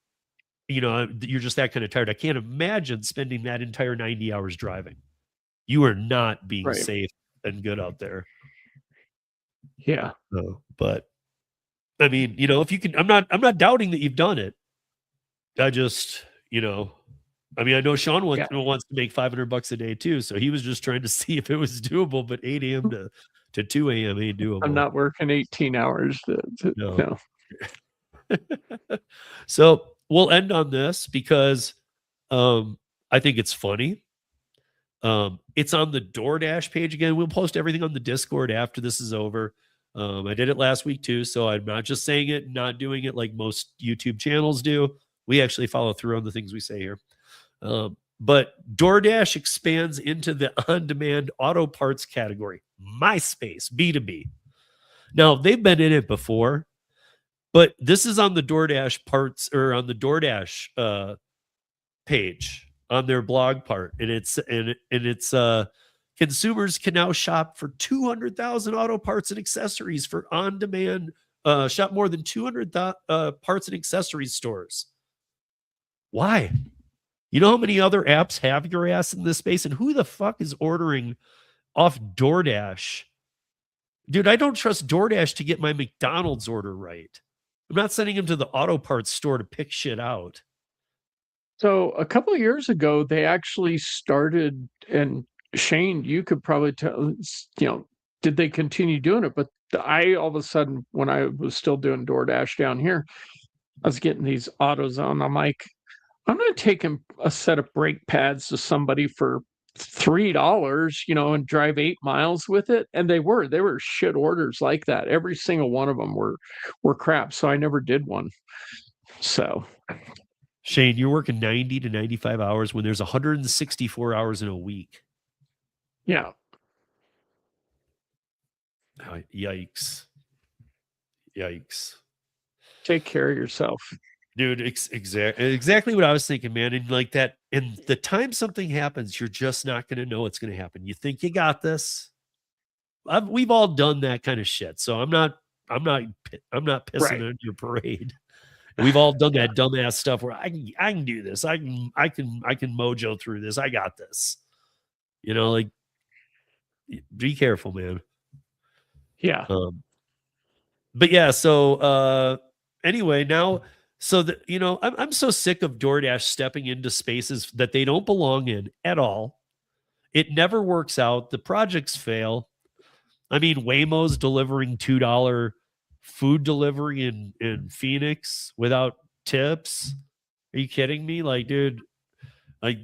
S1: you're just that kind of tired. I can't imagine spending that entire 90 hours driving. You are not being safe and good out there.
S2: Yeah.
S1: But I mean, if you can, I'm not doubting that you've done it. I just, I mean, I know Sean wants to make $500 a day too, so he was just trying to see if it was doable. But 8 a.m. to 2 a.m. ain't doable.
S2: I'm not working 18 hours. No.
S1: So we'll end on this because I think it's funny. It's on the DoorDash page again. We'll post everything on the Discord after this is over. I did it last week too, so I'm not just saying it, not doing it like most YouTube channels do. We actually follow through on the things we say here. But DoorDash expands into the on-demand auto parts category, MySpace, B2B. Now, they've been in it before, but this is on the DoorDash parts, or on the DoorDash page on their blog part. And it's consumers can now shop for 200,000 auto parts and accessories for on-demand, shop more than 200 parts and accessories stores. Why? You know how many other apps have your ass in this space? And who the fuck is ordering off DoorDash? Dude, I don't trust DoorDash to get my McDonald's order right. I'm not sending him to the auto parts store to pick shit out.
S2: So a couple of years ago, they actually started, and Shane, you could probably tell, did they continue doing it? But I, all of a sudden, when I was still doing DoorDash down here, I was getting these AutoZone. I'm like, I'm going to take a set of brake pads to somebody for $3, and drive 8 miles with it. And they were shit orders like that. Every single one of them were crap. So I never did one. So
S1: Shane, you're working 90 to 95 hours when there's 164 hours in a week.
S2: Yeah.
S1: Yikes.
S2: Take care of yourself.
S1: Dude, exactly what I was thinking, man. And like that, and the time something happens, you're just not going to know what's going to happen. You think you got this. We've all done that kind of shit. So I'm not pissing on your parade. We've all done that dumbass stuff where I can do this. I can mojo through this. I got this. Like, be careful, man.
S2: Yeah.
S1: But yeah, so anyway, now, so that, I'm so sick of DoorDash stepping into spaces that they don't belong in at all. It never works out. The projects fail. I mean, Waymo's delivering $2 food delivery in Phoenix without tips. Are you kidding me? Like, dude, like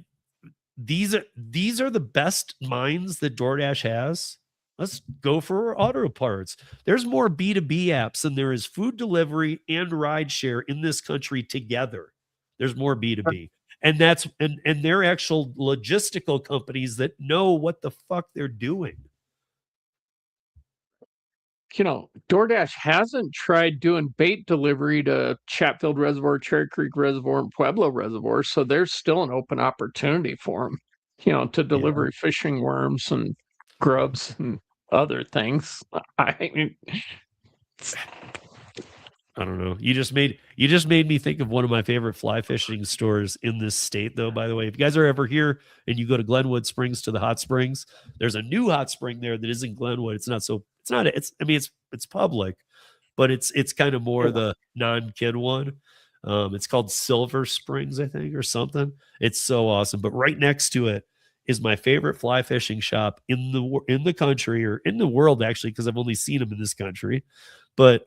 S1: these are the best minds that DoorDash has. Let's go for auto parts. There's more B2B apps than there is food delivery and rideshare in this country together. There's more B2B. And that's and they're actual logistical companies that know what the fuck they're doing.
S2: DoorDash hasn't tried doing bait delivery to Chatfield Reservoir, Cherry Creek Reservoir, and Pueblo Reservoir. So there's still an open opportunity for them, to deliver fishing worms and grubs and other things. I
S1: don't know. You just made me think of one of my favorite fly fishing stores in this state, though. By the way, if you guys are ever here and you go to Glenwood Springs to the hot springs, there's a new hot spring there that isn't Glenwood. It's public, but it's kind of more the non-kid one. It's called Silver Springs, I think, or something. It's so awesome. But right next to it is my favorite fly fishing shop in the country, or in the world, actually, because I've only seen them in this country. But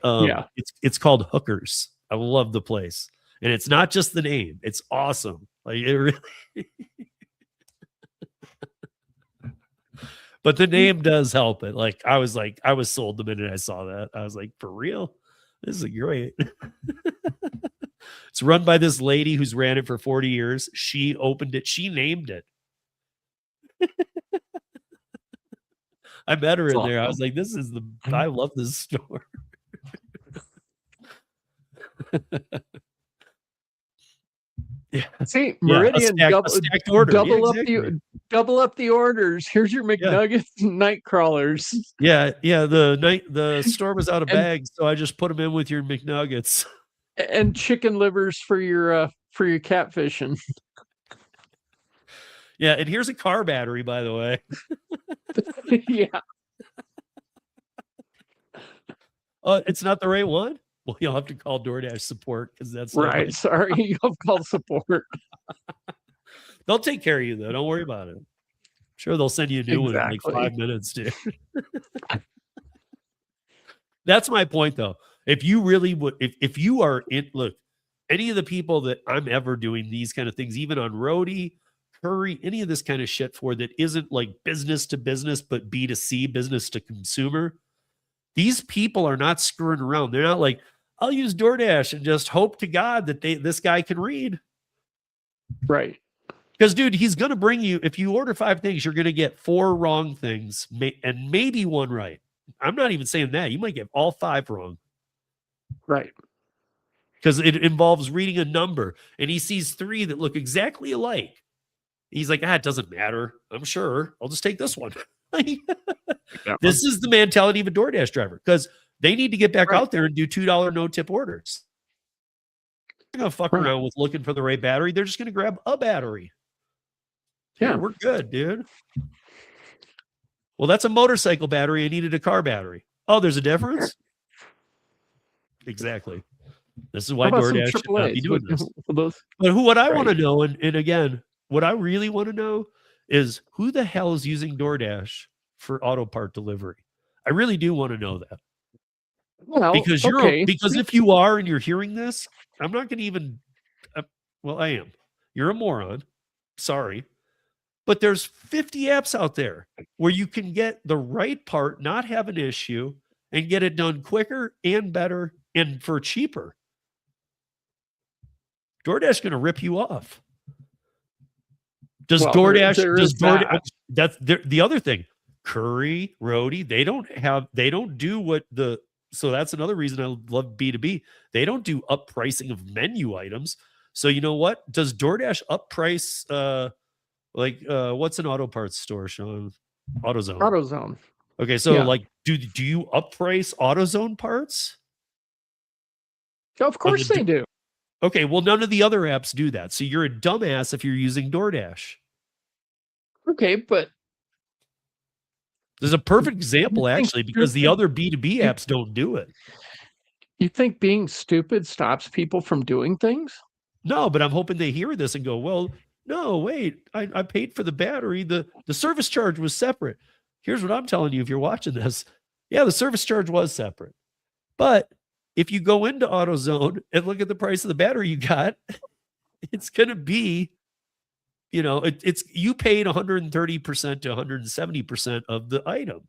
S1: it's called Hookers. I love the place, and it's not just the name; it's awesome. Like, it really. But the name does help it. I was sold the minute I saw that. I was like, for real, this is great. It's run by this lady who's ran it for 40 years. She opened it. She named it. I met her in there. I was like, I love this store.
S2: Yeah. See, Meridian, double up the orders. Here's your McNuggets and night crawlers.
S1: Yeah. The store was out of bags, so I just put them in with your McNuggets
S2: and chicken livers for your catfishing.
S1: Yeah, and here's a car battery, by the way.
S2: Yeah.
S1: It's not the right one? Well, you'll have to call DoorDash support because that's
S2: Right. Sorry, you've called support.
S1: They'll take care of you though. Don't worry about it. Sure, they'll send you a new one in like
S2: Exactly.
S1: 5 minutes, dude. That's my point, though. If you really would, if you are in, look, any of the people that I'm ever doing these kind of things, even on Roadie, Curry, any of this kind of shit for that isn't like business to business, but B2C, business to consumer, these people are not screwing around. They're not like, I'll use DoorDash and just hope to God that this guy can read.
S2: Right.
S1: Because, dude, he's going to bring you, if you order 5 things, you're going to get 4 wrong things and maybe 1 right. I'm not even saying that. You might get all 5 wrong.
S2: Right.
S1: Because it involves reading a number and he sees 3 that look exactly alike. He's like, it doesn't matter. I'm sure. I'll just take this one. This is the mentality of a DoorDash driver because they need to get back out there and do $2 no tip orders. They're going to fuck around with looking for the right battery. They're just going to grab a battery. Yeah, we're good, dude. Well, that's a motorcycle battery. I needed a car battery. Oh, there's a difference? Exactly. This is why DoorDash should not be doing this. But what I want to know, and again, what I really want to know is who the hell is using DoorDash for auto part delivery? I really do want to know that.
S2: Well,
S1: because because if you are and you're hearing this, I'm not going to even, well, I am. You're a moron. Sorry. But there's 50 apps out there where you can get the right part, not have an issue, and get it done quicker and better and for cheaper. DoorDash is going to rip you off. Does DoorDash, that's the other thing. Curry, Roadie, they don't do what so that's another reason I love B2B. They don't do up pricing of menu items. So you know what? Does DoorDash up price, what's an auto parts store, Sean? AutoZone.
S2: AutoZone.
S1: Okay, so do you up price AutoZone parts?
S2: Of course they do.
S1: Okay, well, none of the other apps do that. So you're a dumbass if you're using DoorDash.
S2: Okay, but
S1: there's a perfect example actually, because the other B2B apps don't do it.
S2: You think being stupid stops people from doing things?
S1: No, but I'm hoping they hear this and go, well, no, wait, I paid for the battery. The service charge was separate. Here's what I'm telling you if you're watching this. Yeah, the service charge was separate. But if you go into AutoZone and look at the price of the battery you got, it's going to be, it's you paid 130% to 170% of the item.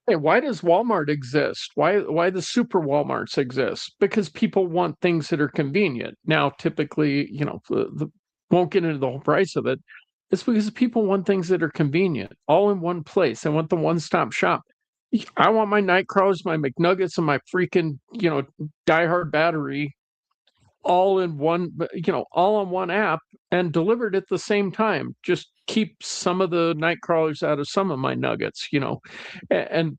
S2: Hey, why does Walmart exist? Why the super Walmarts exist? Because people want things that are convenient. Now, typically, won't get into the whole price of it. It's because people want things that are convenient, all in one place. I want the one-stop shop. I want my Nightcrawlers, my McNuggets, and my freaking, diehard battery all in one, all on one app and delivered at the same time. Just keep some of the Nightcrawlers out of some of my nuggets, and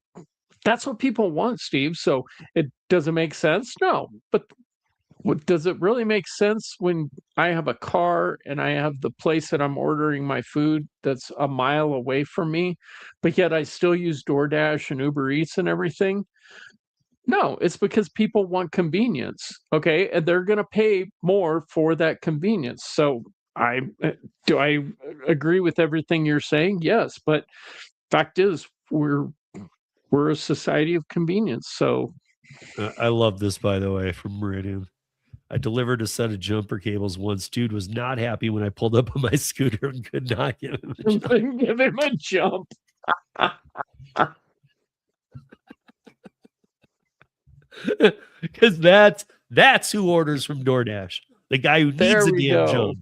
S2: that's what people want, Steve. So it doesn't make sense. No, but does it really make sense when I have a car and I have the place that I'm ordering my food that's a mile away from me, but yet I still use DoorDash and Uber Eats and everything? No, it's because people want convenience, okay? And they're going to pay more for that convenience. So do I agree with everything you're saying? Yes, but fact is we're a society of convenience. So
S1: I love this, by the way, from Meridian. I delivered a set of jumper cables once. Dude was not happy when I pulled up on my scooter and could not give him a jump.
S2: Give him a jump.
S1: Because that's who orders from DoorDash. The guy who needs a damn jump.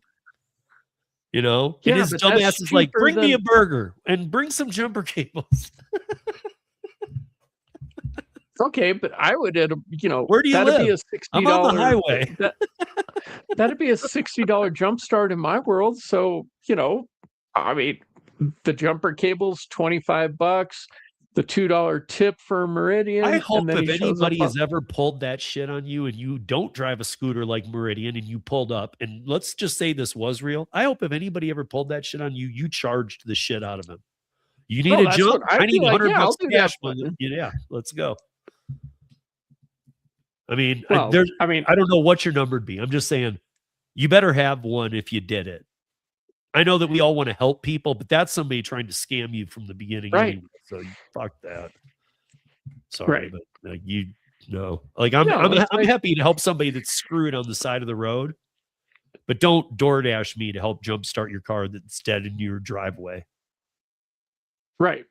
S1: And his dumbass is like, bring me a burger and bring some jumper cables.
S2: Okay, but I would,
S1: where do you live?
S2: Be a $60.
S1: I'm on the highway.
S2: That'd be a $60 jump start in my world. So, I mean, the jumper cable's $25. The $2 tip for Meridian.
S1: I hope if anybody has ever pulled that shit on you and you don't drive a scooter like Meridian and you pulled up, and let's just say this was real. I hope if anybody ever pulled that shit on you, you charged the shit out of him. You need a jump? I need $100 cash. Yeah, let's go. I mean,
S2: Well,
S1: there's,
S2: I mean,
S1: I don't know what your number would be. I'm just saying you better have one if you did it. I know that we all want to help people, but that's somebody trying to scam you from the beginning
S2: Right.
S1: anyway. So fuck that. Sorry,
S2: Right.
S1: but like you know, like I'm
S2: No, it's
S1: I'm
S2: like,
S1: happy to help somebody that's screwed on the side of the road, but don't DoorDash me to help jumpstart your car that's dead in your driveway.
S2: right.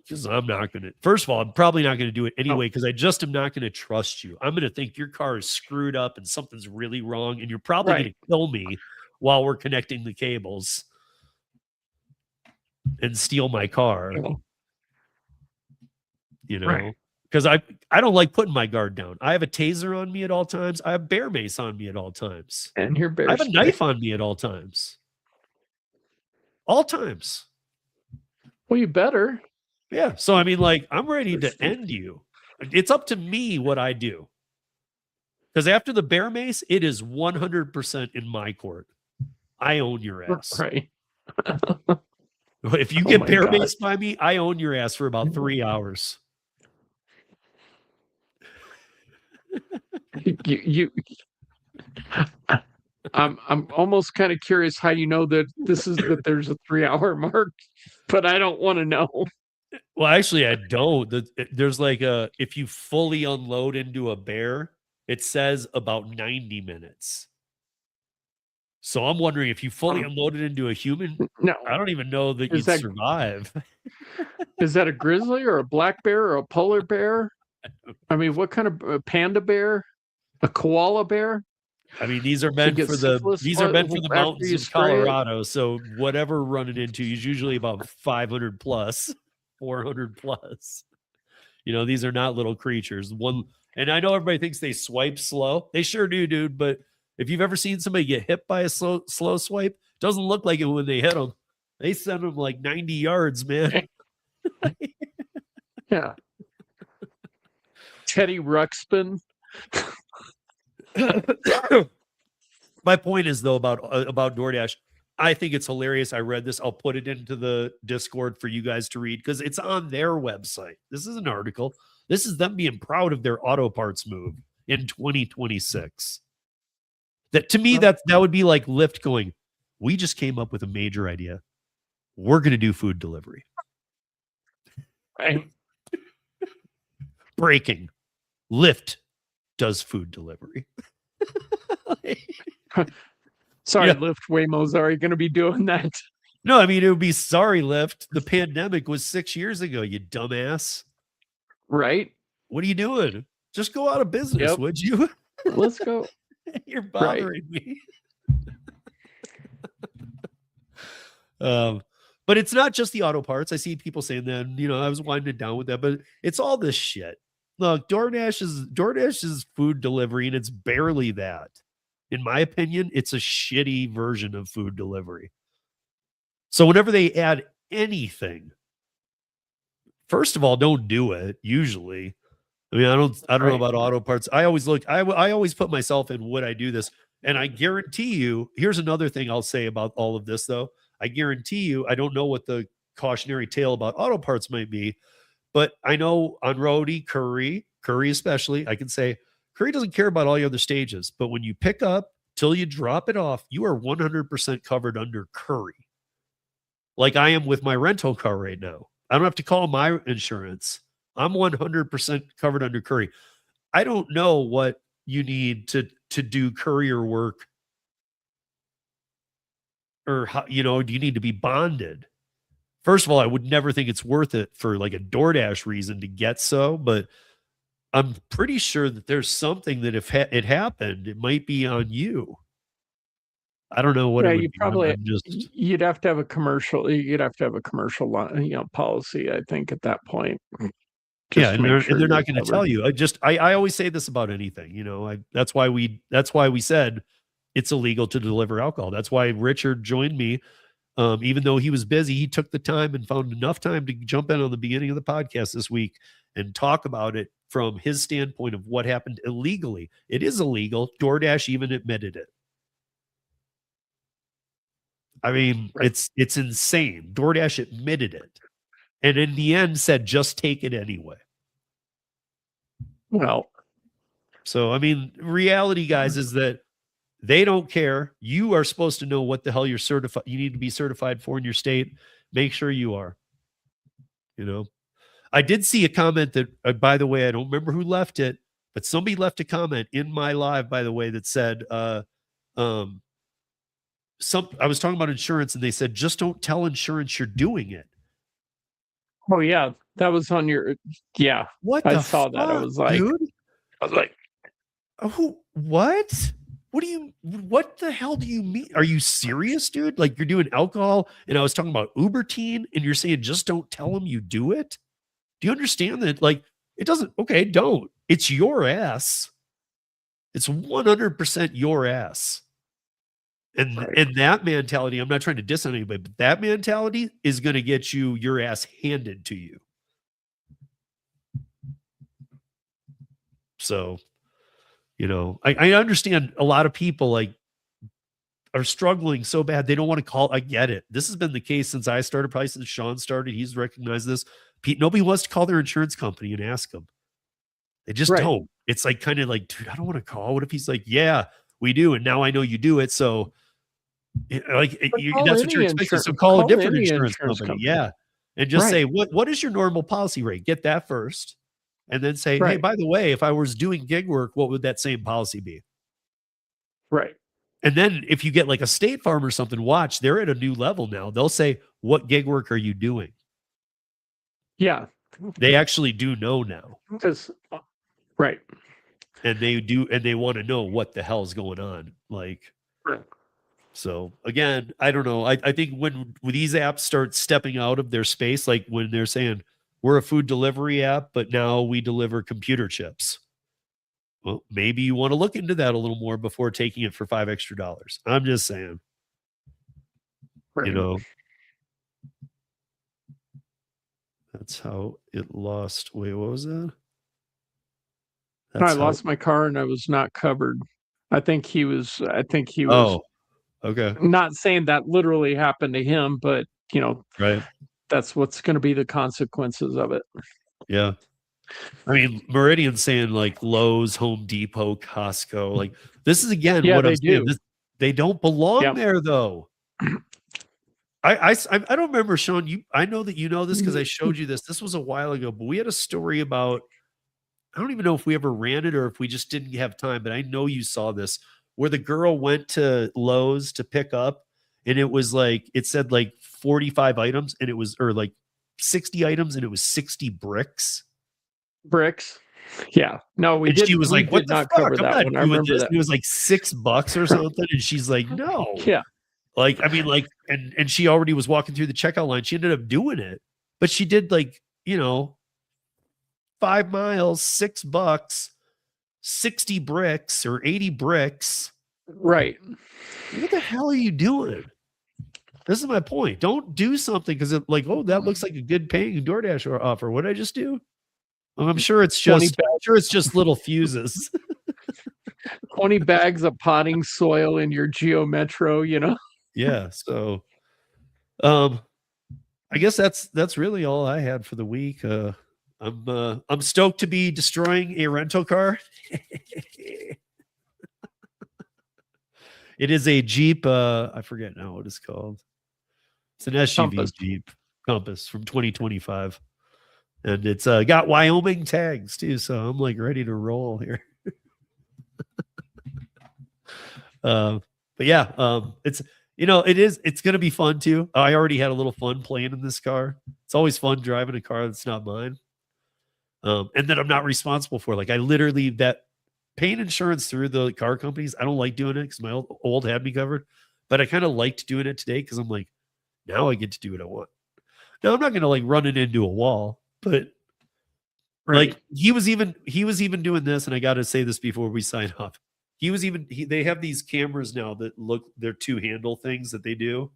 S1: Because I'm not going to. First of all, I'm probably not going to do it
S2: Oh,
S1: anyway because I just am not going to trust you. I'm going to think your car is screwed up and something's really wrong, and you're probably going
S2: right.
S1: to kill me while we're connecting the cables and steal my car.
S2: Well,
S1: You
S2: right.
S1: know, because I don't like putting my guard down. I have a taser on me at all times. I have bear mace on me at all times.
S2: And your bear
S1: I have a
S2: spray.
S1: knife on me at all times. All times.
S2: Well, you better.
S1: Yeah. So I mean, like, I'm ready to end you. It's up to me what I do. Because after the bear mace, it is 100% in my court. I own your ass.
S2: Right.
S1: If you
S2: Oh
S1: get
S2: my
S1: bear
S2: God.
S1: maced by me, I own your ass for about 3 hours.
S2: You I'm almost kind of curious how you know that there's a 3 hour mark, but I don't want to know.
S1: Well, actually, I don't. There's like if you fully unload into a bear, it says about 90 minutes. So I'm wondering if you fully unloaded into a human,
S2: No.
S1: I don't even know that
S2: Is
S1: you'd
S2: that-
S1: survive.
S2: Is that a grizzly or a black bear or a polar bear? I mean, what kind of panda bear? A koala bear?
S1: I mean, these are
S2: To
S1: meant
S2: get
S1: for the
S2: syphilis after
S1: mountains
S2: you
S1: of
S2: spray it?
S1: Colorado. So whatever running into is usually about 500 plus, 400 plus. You know, these are not little creatures. And I know everybody thinks they swipe slow. They sure do, dude. But if you've ever seen somebody get hit by a slow swipe, doesn't look like it when they hit them. They send them like 90 yards, man.
S2: Yeah. Teddy Ruxpin.
S1: My point is though about DoorDash. I think it's hilarious. I read this. I'll put it into the Discord for you guys to read because it's on their website. This is an article. This is them being proud of their auto parts move in 2026. That to me, that would be like Lyft going, we just came up with a major idea. We're going to do food delivery.
S2: Right.
S1: Breaking. Lyft does food delivery.
S2: Sorry,
S1: Yeah.
S2: Lyft Waymos are you going to be doing that?
S1: No, I mean, it would be sorry, Lyft. The pandemic was 6 years ago, you dumbass.
S2: Right.
S1: What are you doing? Just go out of business,
S2: Yep.
S1: would you?
S2: Let's go.
S1: You're bothering me. But it's not just the auto parts. I see people saying that, you know, I was winding it down with that, but it's all this shit. Look, DoorDash is food delivery, and it's barely that. In my opinion, it's a shitty version of food delivery. So whenever they add anything, first of all, don't do it. Usually, I mean, I don't know
S2: Right.
S1: about auto parts. I always look. I always put myself in. Would I do this? And I guarantee you. Here's another thing I'll say about all of this, though. I guarantee you. I don't know what the cautionary tale about auto parts might be, but I know on Roadie, Curry especially, I can say Curry doesn't care about all the other stages. But when you pick up till you drop it off, you are 100% covered under Curry. Like I am with my rental car right now. I don't have to call my insurance. I'm 100% covered under Curry. I don't know what you need to do courier work, or how, you know, do you need to be bonded? First of all, I would never think it's worth it for like a DoorDash reason to get so, but I'm pretty sure that there's something that if it happened, it might be on you. I don't know what
S2: Yeah,
S1: it would
S2: you
S1: be.
S2: probably
S1: I'm just
S2: you'd have to have a commercial. You'd have to have a commercial, policy. I think at that point.
S1: yeah,
S2: Just to
S1: and
S2: make
S1: they're,
S2: sure
S1: and they're not
S2: you're
S1: going to tell
S2: covered.
S1: you. I always say this about anything, you know. That's why we said it's illegal to deliver alcohol. That's why Richard joined me. Even though he was busy, he took the time and found enough time to jump in on the beginning of the podcast this week and talk about it from his standpoint of what happened illegally. It is illegal. DoorDash even admitted it. I mean,
S2: Right.
S1: it's insane. DoorDash admitted it. And in the end said, just take it anyway.
S2: Well,
S1: So, I mean, reality, guys, is that they don't care. You are supposed to know what the hell you need to be certified for in your state. Make sure you are, you know. I did see a comment that, by the way, I don't remember who left it, but somebody left a comment in my live, by the way, that said, um, I was talking about insurance and they said, just don't tell insurance you're doing it.
S2: Oh yeah, that was on your. Yeah,
S1: What
S2: I
S1: the
S2: saw that. I
S1: fuck,
S2: was like,
S1: dude? Who? What? What the hell do you mean? Are you serious, dude? Like you're doing alcohol, and I was talking about Ubertine, and you're saying just don't tell them you do it? Do you understand that? Like it doesn't. Okay, don't. It's your ass. It's 100% your ass. And
S2: right.
S1: and that mentality, I'm not trying to diss on anybody, but that mentality is going to get you your ass handed to you. So, you know, I understand a lot of people like are struggling so bad they don't want to call. I get it. This has been the case since I started, probably since Sean started. He's recognized this. Nobody wants to call their insurance company and ask them. They just
S2: Right.
S1: don't. It's like kind of like, dude, I don't want to call. What if he's like, yeah, we do, and now I know you do it, so like
S2: Call
S1: that's what you're
S2: any
S1: expecting.
S2: insurance.
S1: So call a different
S2: Any
S1: insurance
S2: insurance
S1: company.
S2: company.
S1: Yeah. And just say,
S2: Right.
S1: what is your normal policy rate? Get that first. And then say, hey,
S2: Right.
S1: by the way, if I was doing gig work, what would that same policy be?
S2: Right.
S1: And then if you get like a State Farm or something, watch, they're at a new level now. They'll say, what gig work are you doing?
S2: Yeah.
S1: They actually do know now.
S2: Right.
S1: And they do, and they want to know what the hell's going on. Like,
S2: Right.
S1: so again, I don't know. I think when these apps start stepping out of their space, like when they're saying we're a food delivery app, but now we deliver computer chips. Well, maybe you want to look into that a little more before taking it for $5 extra. I'm just saying,
S2: Right.
S1: you know, that's how it lost. Wait, what was that?
S2: I lost my car and I was not covered. I think he was.
S1: Oh, okay.
S2: Not saying that literally happened to him, but
S1: Right.
S2: that's what's going to be the consequences of it.
S1: Yeah. I mean, Meridian saying like Lowe's, Home Depot, Costco. Like this is again
S2: Yeah,
S1: what I'm
S2: they
S1: saying.
S2: do.
S1: They don't belong
S2: Yep.
S1: there though. I don't remember, Sean. I know that you know this because I showed you this. This was a while ago, but we had a story about. I don't even know if we ever ran it or if we just didn't have time, but I know you saw this where the girl went to Lowe's to pick up, and it was like it said like 45 items, and it was or like 60 items, and it was 60 bricks.
S2: Bricks. Yeah. No, we
S1: And
S2: did.
S1: she was
S2: We
S1: like, "What
S2: did
S1: the
S2: not
S1: fuck?
S2: cover
S1: I'm
S2: that
S1: not
S2: one. I
S1: doing
S2: remember
S1: this."
S2: that.
S1: And it was like $6 or something, and she's like, "No."
S2: Yeah.
S1: Like, I mean, like, and she already was walking through the checkout line. She ended up doing it, but she did like, 5 miles, $6, 60 bricks or 80 bricks.
S2: Right.
S1: What the hell are you doing? This is my point. Don't do something because it like, oh, that looks like a good paying DoorDash offer. What did I just do? I'm sure it's
S2: 20
S1: just little fuses.
S2: 20 bags of potting soil in your Geo Metro,
S1: Yeah. So I guess that's really all I had for the week. I'm stoked to be destroying a rental car. It is a Jeep. I forget now what it's called. It's an SUV
S2: Compass.
S1: Jeep Compass from 2025, and it's got Wyoming tags too. So I'm like ready to roll here. But yeah, it's going to be fun too. I already had a little fun playing in this car. It's always fun driving a car that's not mine. And that I'm not responsible for. Like I literally paying insurance through the car companies. I don't like doing it because my old had me covered, but I kind of liked doing it today because I'm like, now I get to do what I want. Now I'm not going to like run it into a wall, but like he was even doing this. And I got to say this before we sign off. They have these cameras now that they're 2-handle things that they do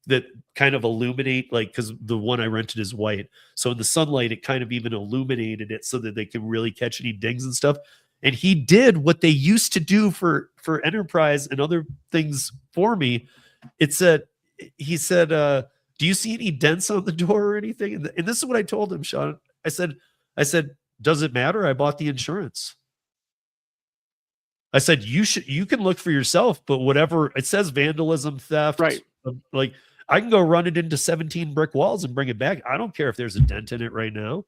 S1: that kind of illuminate, like, because the one I rented is white. So in the sunlight, it kind of even illuminated it so that they can really catch any dings and stuff. And he did what they used to do for Enterprise and other things for me. He said, do you see any dents on the door or anything? And this is what I told him, Sean. I said, does it matter? I bought the insurance. I said you can look for yourself, but whatever it says, vandalism, theft,
S2: Right.
S1: like I can go run it into 17 brick walls and bring it back. I don't care if there's a dent in it right now.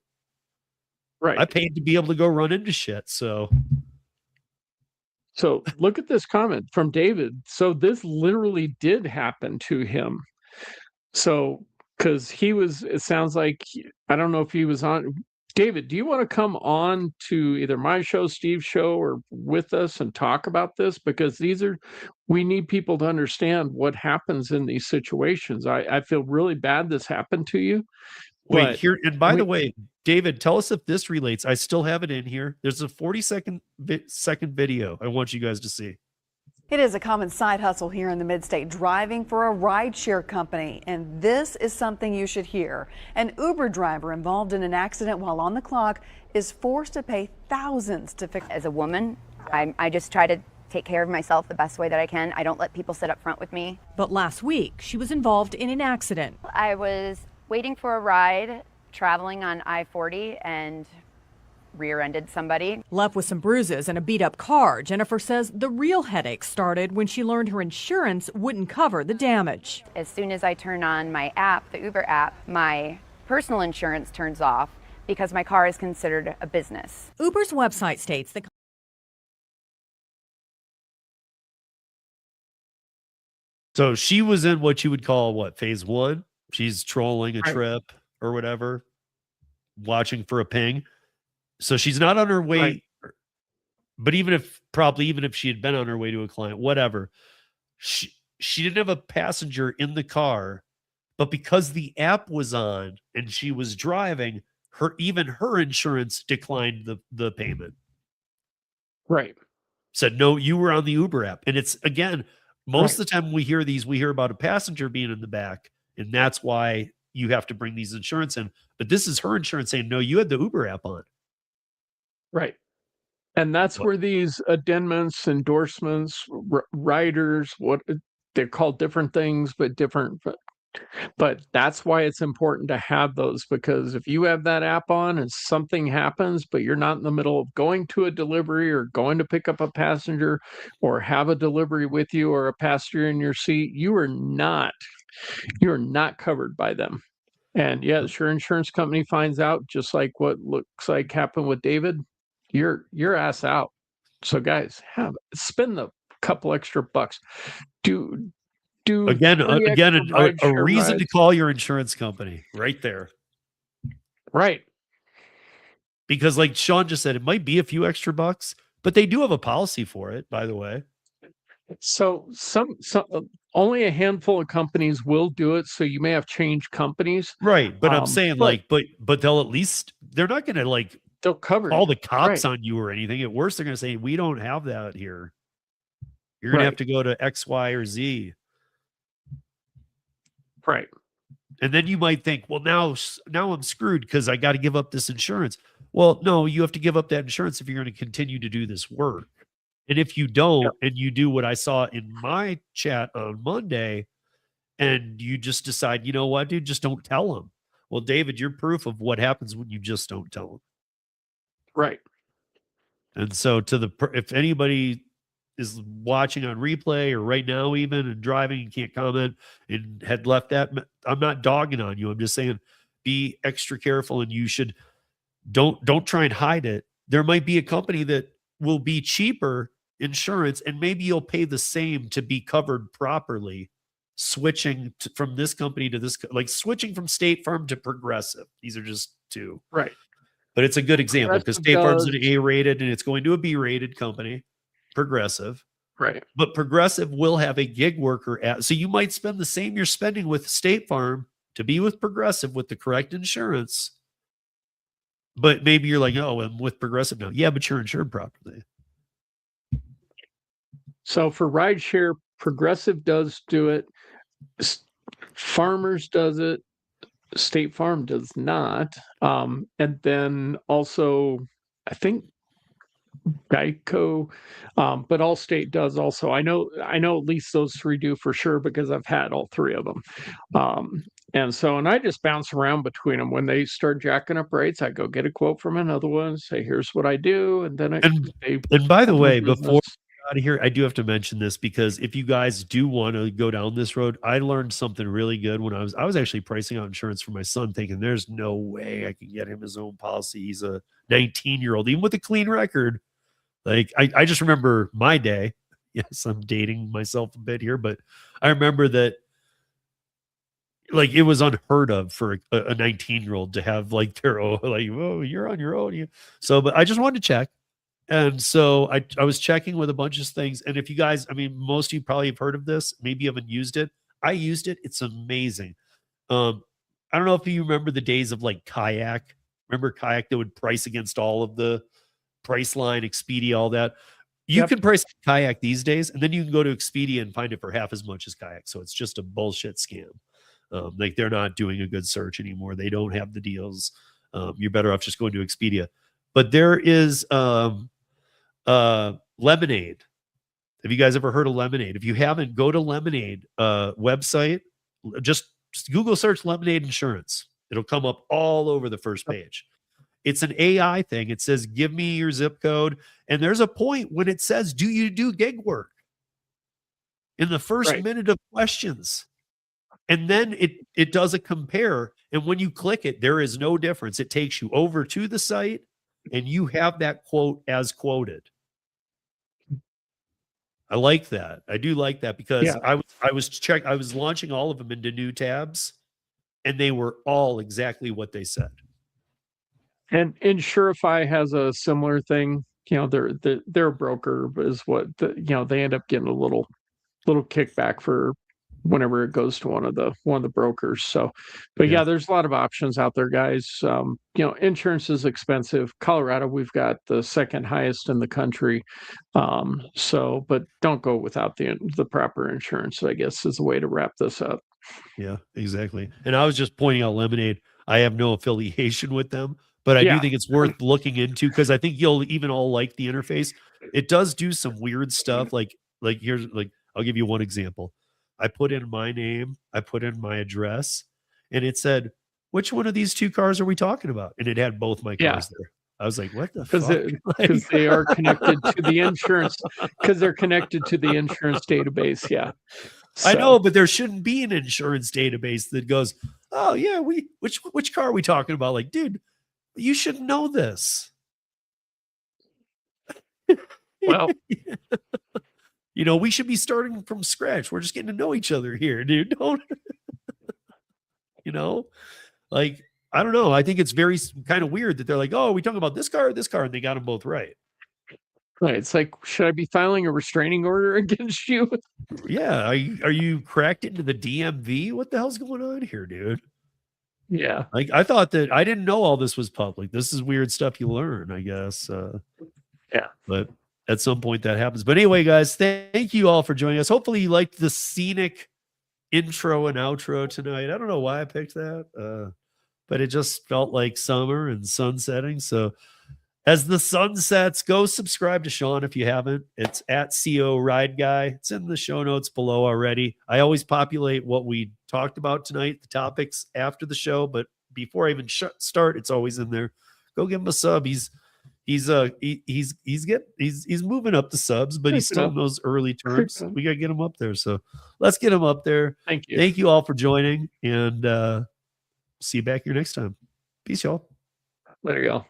S2: Right.
S1: I paid to be able to go run into shit. So
S2: look at this comment from David. So this literally did happen to him. So because it sounds like, I don't know if he was on. David, do you want to come on to either my show, Steve's show, or with us and talk about this? Because we need people to understand what happens in these situations. I feel really bad this happened to you.
S1: wait here. And by the way, David, tell us if this relates. I still have it in here. There's a 40-second video I want you guys to see.
S3: It is a common side hustle here in the Mid-State, driving for a rideshare company. And this is something you should hear. An Uber driver involved in an accident while on the clock is forced to pay thousands to fix.
S4: As a woman, I just try to take care of myself the best way that I can. I don't let people sit up front with me.
S5: But last week, she was involved in an accident.
S4: I was waiting for a ride, traveling on I-40, and rear-ended somebody.
S5: Left with some bruises and a beat-up car, Jennifer says the real headache started when she learned her insurance wouldn't cover the damage.
S4: As soon as I turn on my app, the Uber app, my personal insurance turns off because my car is considered a business.
S5: Uber's website states that
S1: So she was in what you would call phase one. She's trolling a trip or whatever, watching for a ping. So she's not on her way,
S2: Right.
S1: but even if she had been on her way to a client, whatever, she didn't have a passenger in the car, but because the app was on and she was driving, even her insurance declined the payment.
S2: Right.
S1: Said, no, you were on the Uber app. And it's, again, most of the time we hear about a passenger being in the back, and that's why you have to bring these insurance in. But this is her insurance saying, no, you had the Uber app on.
S2: Right. And that's where these addendums, endorsements, riders, they're called different things, but that's why it's important to have those, because if you have that app on and something happens, but you're not in the middle of going to a delivery or going to pick up a passenger or have a delivery with you or a passenger in your seat, you're not covered by them. And yes, your insurance company finds out, just like what looks like happened with David, you're ass out. So guys, spend the couple extra bucks. Do
S1: Again, a
S2: rideshare
S1: reason
S2: rides.
S1: to call your insurance company right there.
S2: Right.
S1: Because like Sean just said, it might be a few extra bucks, but they do have a policy for it, by the way.
S2: So some only a handful of companies will do it. So you may have changed companies.
S1: Right. But I'm saying
S2: but
S1: they'll at least, they're not going to
S2: they'll cover
S1: call
S2: you.
S1: the cops
S2: Right.
S1: on you or anything. At worst, they're going to say, we don't have that here. You're going to have to go to X, Y, or Z.
S2: Right.
S1: And then you might think, well, now I'm screwed because I got to give up this insurance. Well, no, you have to give up that insurance if you're going to continue to do this work. And if you don't, and you do what I saw in my chat on Monday, and you just decide, you know what, dude, just don't tell them. Well, David, you're proof of what happens when you just don't tell them.
S2: Right.
S1: And so if anybody is watching on replay or right now even and driving and can't comment and had left that, I'm not dogging on you. I'm just saying be extra careful, and you should don't try and hide it. There might be a company that will be cheaper insurance, and maybe you'll pay the same to be covered properly, switching from this company to this, like switching from State Farm to Progressive. These are just two.
S2: Right.
S1: But it's a good example because
S2: Progressive
S1: State Farm's an
S2: does-
S1: A-rated and it's going to a B-rated company, Progressive.
S2: Right.
S1: But Progressive will have a gig worker so you might spend the same you're spending with State Farm to be with Progressive with the correct insurance. But maybe you're like, oh, I'm with Progressive now. Yeah, but you're insured properly.
S2: So for rideshare, Progressive does do it. Farmers does it. State Farm does not. And then also, I think Geico, but Allstate does also. I know at least those three do for sure because I've had all three of them. And I just bounce around between them. When they start jacking up rates, I go get a quote from another one, say, here's what I do. And then
S1: And by the way,
S2: business.
S1: before out of here, I do have to mention this because if you guys do want to go down this road, I learned something really good when I was actually pricing out insurance for my son, thinking there's no way I can get him his own policy. He's a 19-year-old, even with a clean record. Like I just remember my day. Yes, I'm dating myself a bit here, but I remember that like it was unheard of for a 19-year-old to have like their own, like, oh, you're on your own. So, but I just wanted to check. And so I was checking with a bunch of things. And if you guys, I mean, most of you probably have heard of this, maybe you haven't used it. I used it. It's amazing. I don't know if you remember the days of like Kayak. Remember Kayak that would price against all of the Priceline, Expedia, all that. You can price Kayak these days, and then you can go to Expedia and find it for half as much as Kayak. So it's just a bullshit scam. Like they're not doing a good search anymore. They don't have the deals. You're better off just going to Expedia. But there is Lemonade. Have you guys ever heard of Lemonade? If you haven't, go to Lemonade website. Just Google search Lemonade Insurance. It'll come up all over the first page. It's an AI thing. It says, give me your zip code. And there's a point when it says, do you do gig work? In the first minute of questions. And then it does a compare. And when you click it, there is no difference. It takes you over to the site and you have that quote as quoted. I like that. I do like that because I was launching all of them into new tabs and they were all exactly what they said.
S2: And Insurify has a similar thing. You know, their broker is what they end up getting a little kickback for whenever it goes to one of the brokers. So, but yeah, there's a lot of options out there, guys. Insurance is expensive. Colorado, we've got the second highest in the country. But don't go without the proper insurance, I guess, is the way to wrap this up.
S1: Yeah, exactly. And I was just pointing out Lemonade. I have no affiliation with them, but I do think it's worth looking into because I think you'll even all like the interface. It does do some weird stuff. Like here's I'll give you one example. I put in my name, I put in my address, and it said, which one of these two cars are we talking about? And it had both my cars there. I was like, what the fuck?
S2: Because they are connected to the insurance, because they're connected to the insurance database. Yeah. So.
S1: I know, but there shouldn't be an insurance database that goes, oh yeah, which car are we talking about? Like, dude, you should know this.
S2: Well,
S1: we should be starting from scratch. We're just getting to know each other here, dude. Don't, I don't know. I think it's very kind of weird that they're like, oh, are we talking about this car or this car? And they got them both right.
S2: Right. It's like, should I be filing a restraining order against you?
S1: Yeah. Are you cracked into the DMV? What the hell's going on here, dude?
S2: Yeah.
S1: Like, I thought that I didn't know all this was public. This is weird stuff you learn, I guess.
S2: Yeah.
S1: But at some point that happens. But anyway, guys, thank you all for joining us. Hopefully you liked the scenic intro and outro tonight. I don't know why I picked that, but it just felt like summer and sun setting. So as the sun sets, go subscribe to Sean if you haven't. It's at CO Ride Guy. It's in the show notes below already. I always populate what we talked about tonight, the topics after the show, but before I even start, it's always in there. Go give him a sub. He's moving up the subs, but he's still in those early terms. We got to get him up there. So let's get him up there.
S2: Thank you.
S1: Thank you all for joining, and see you back here next time. Peace, y'all.
S2: There you go.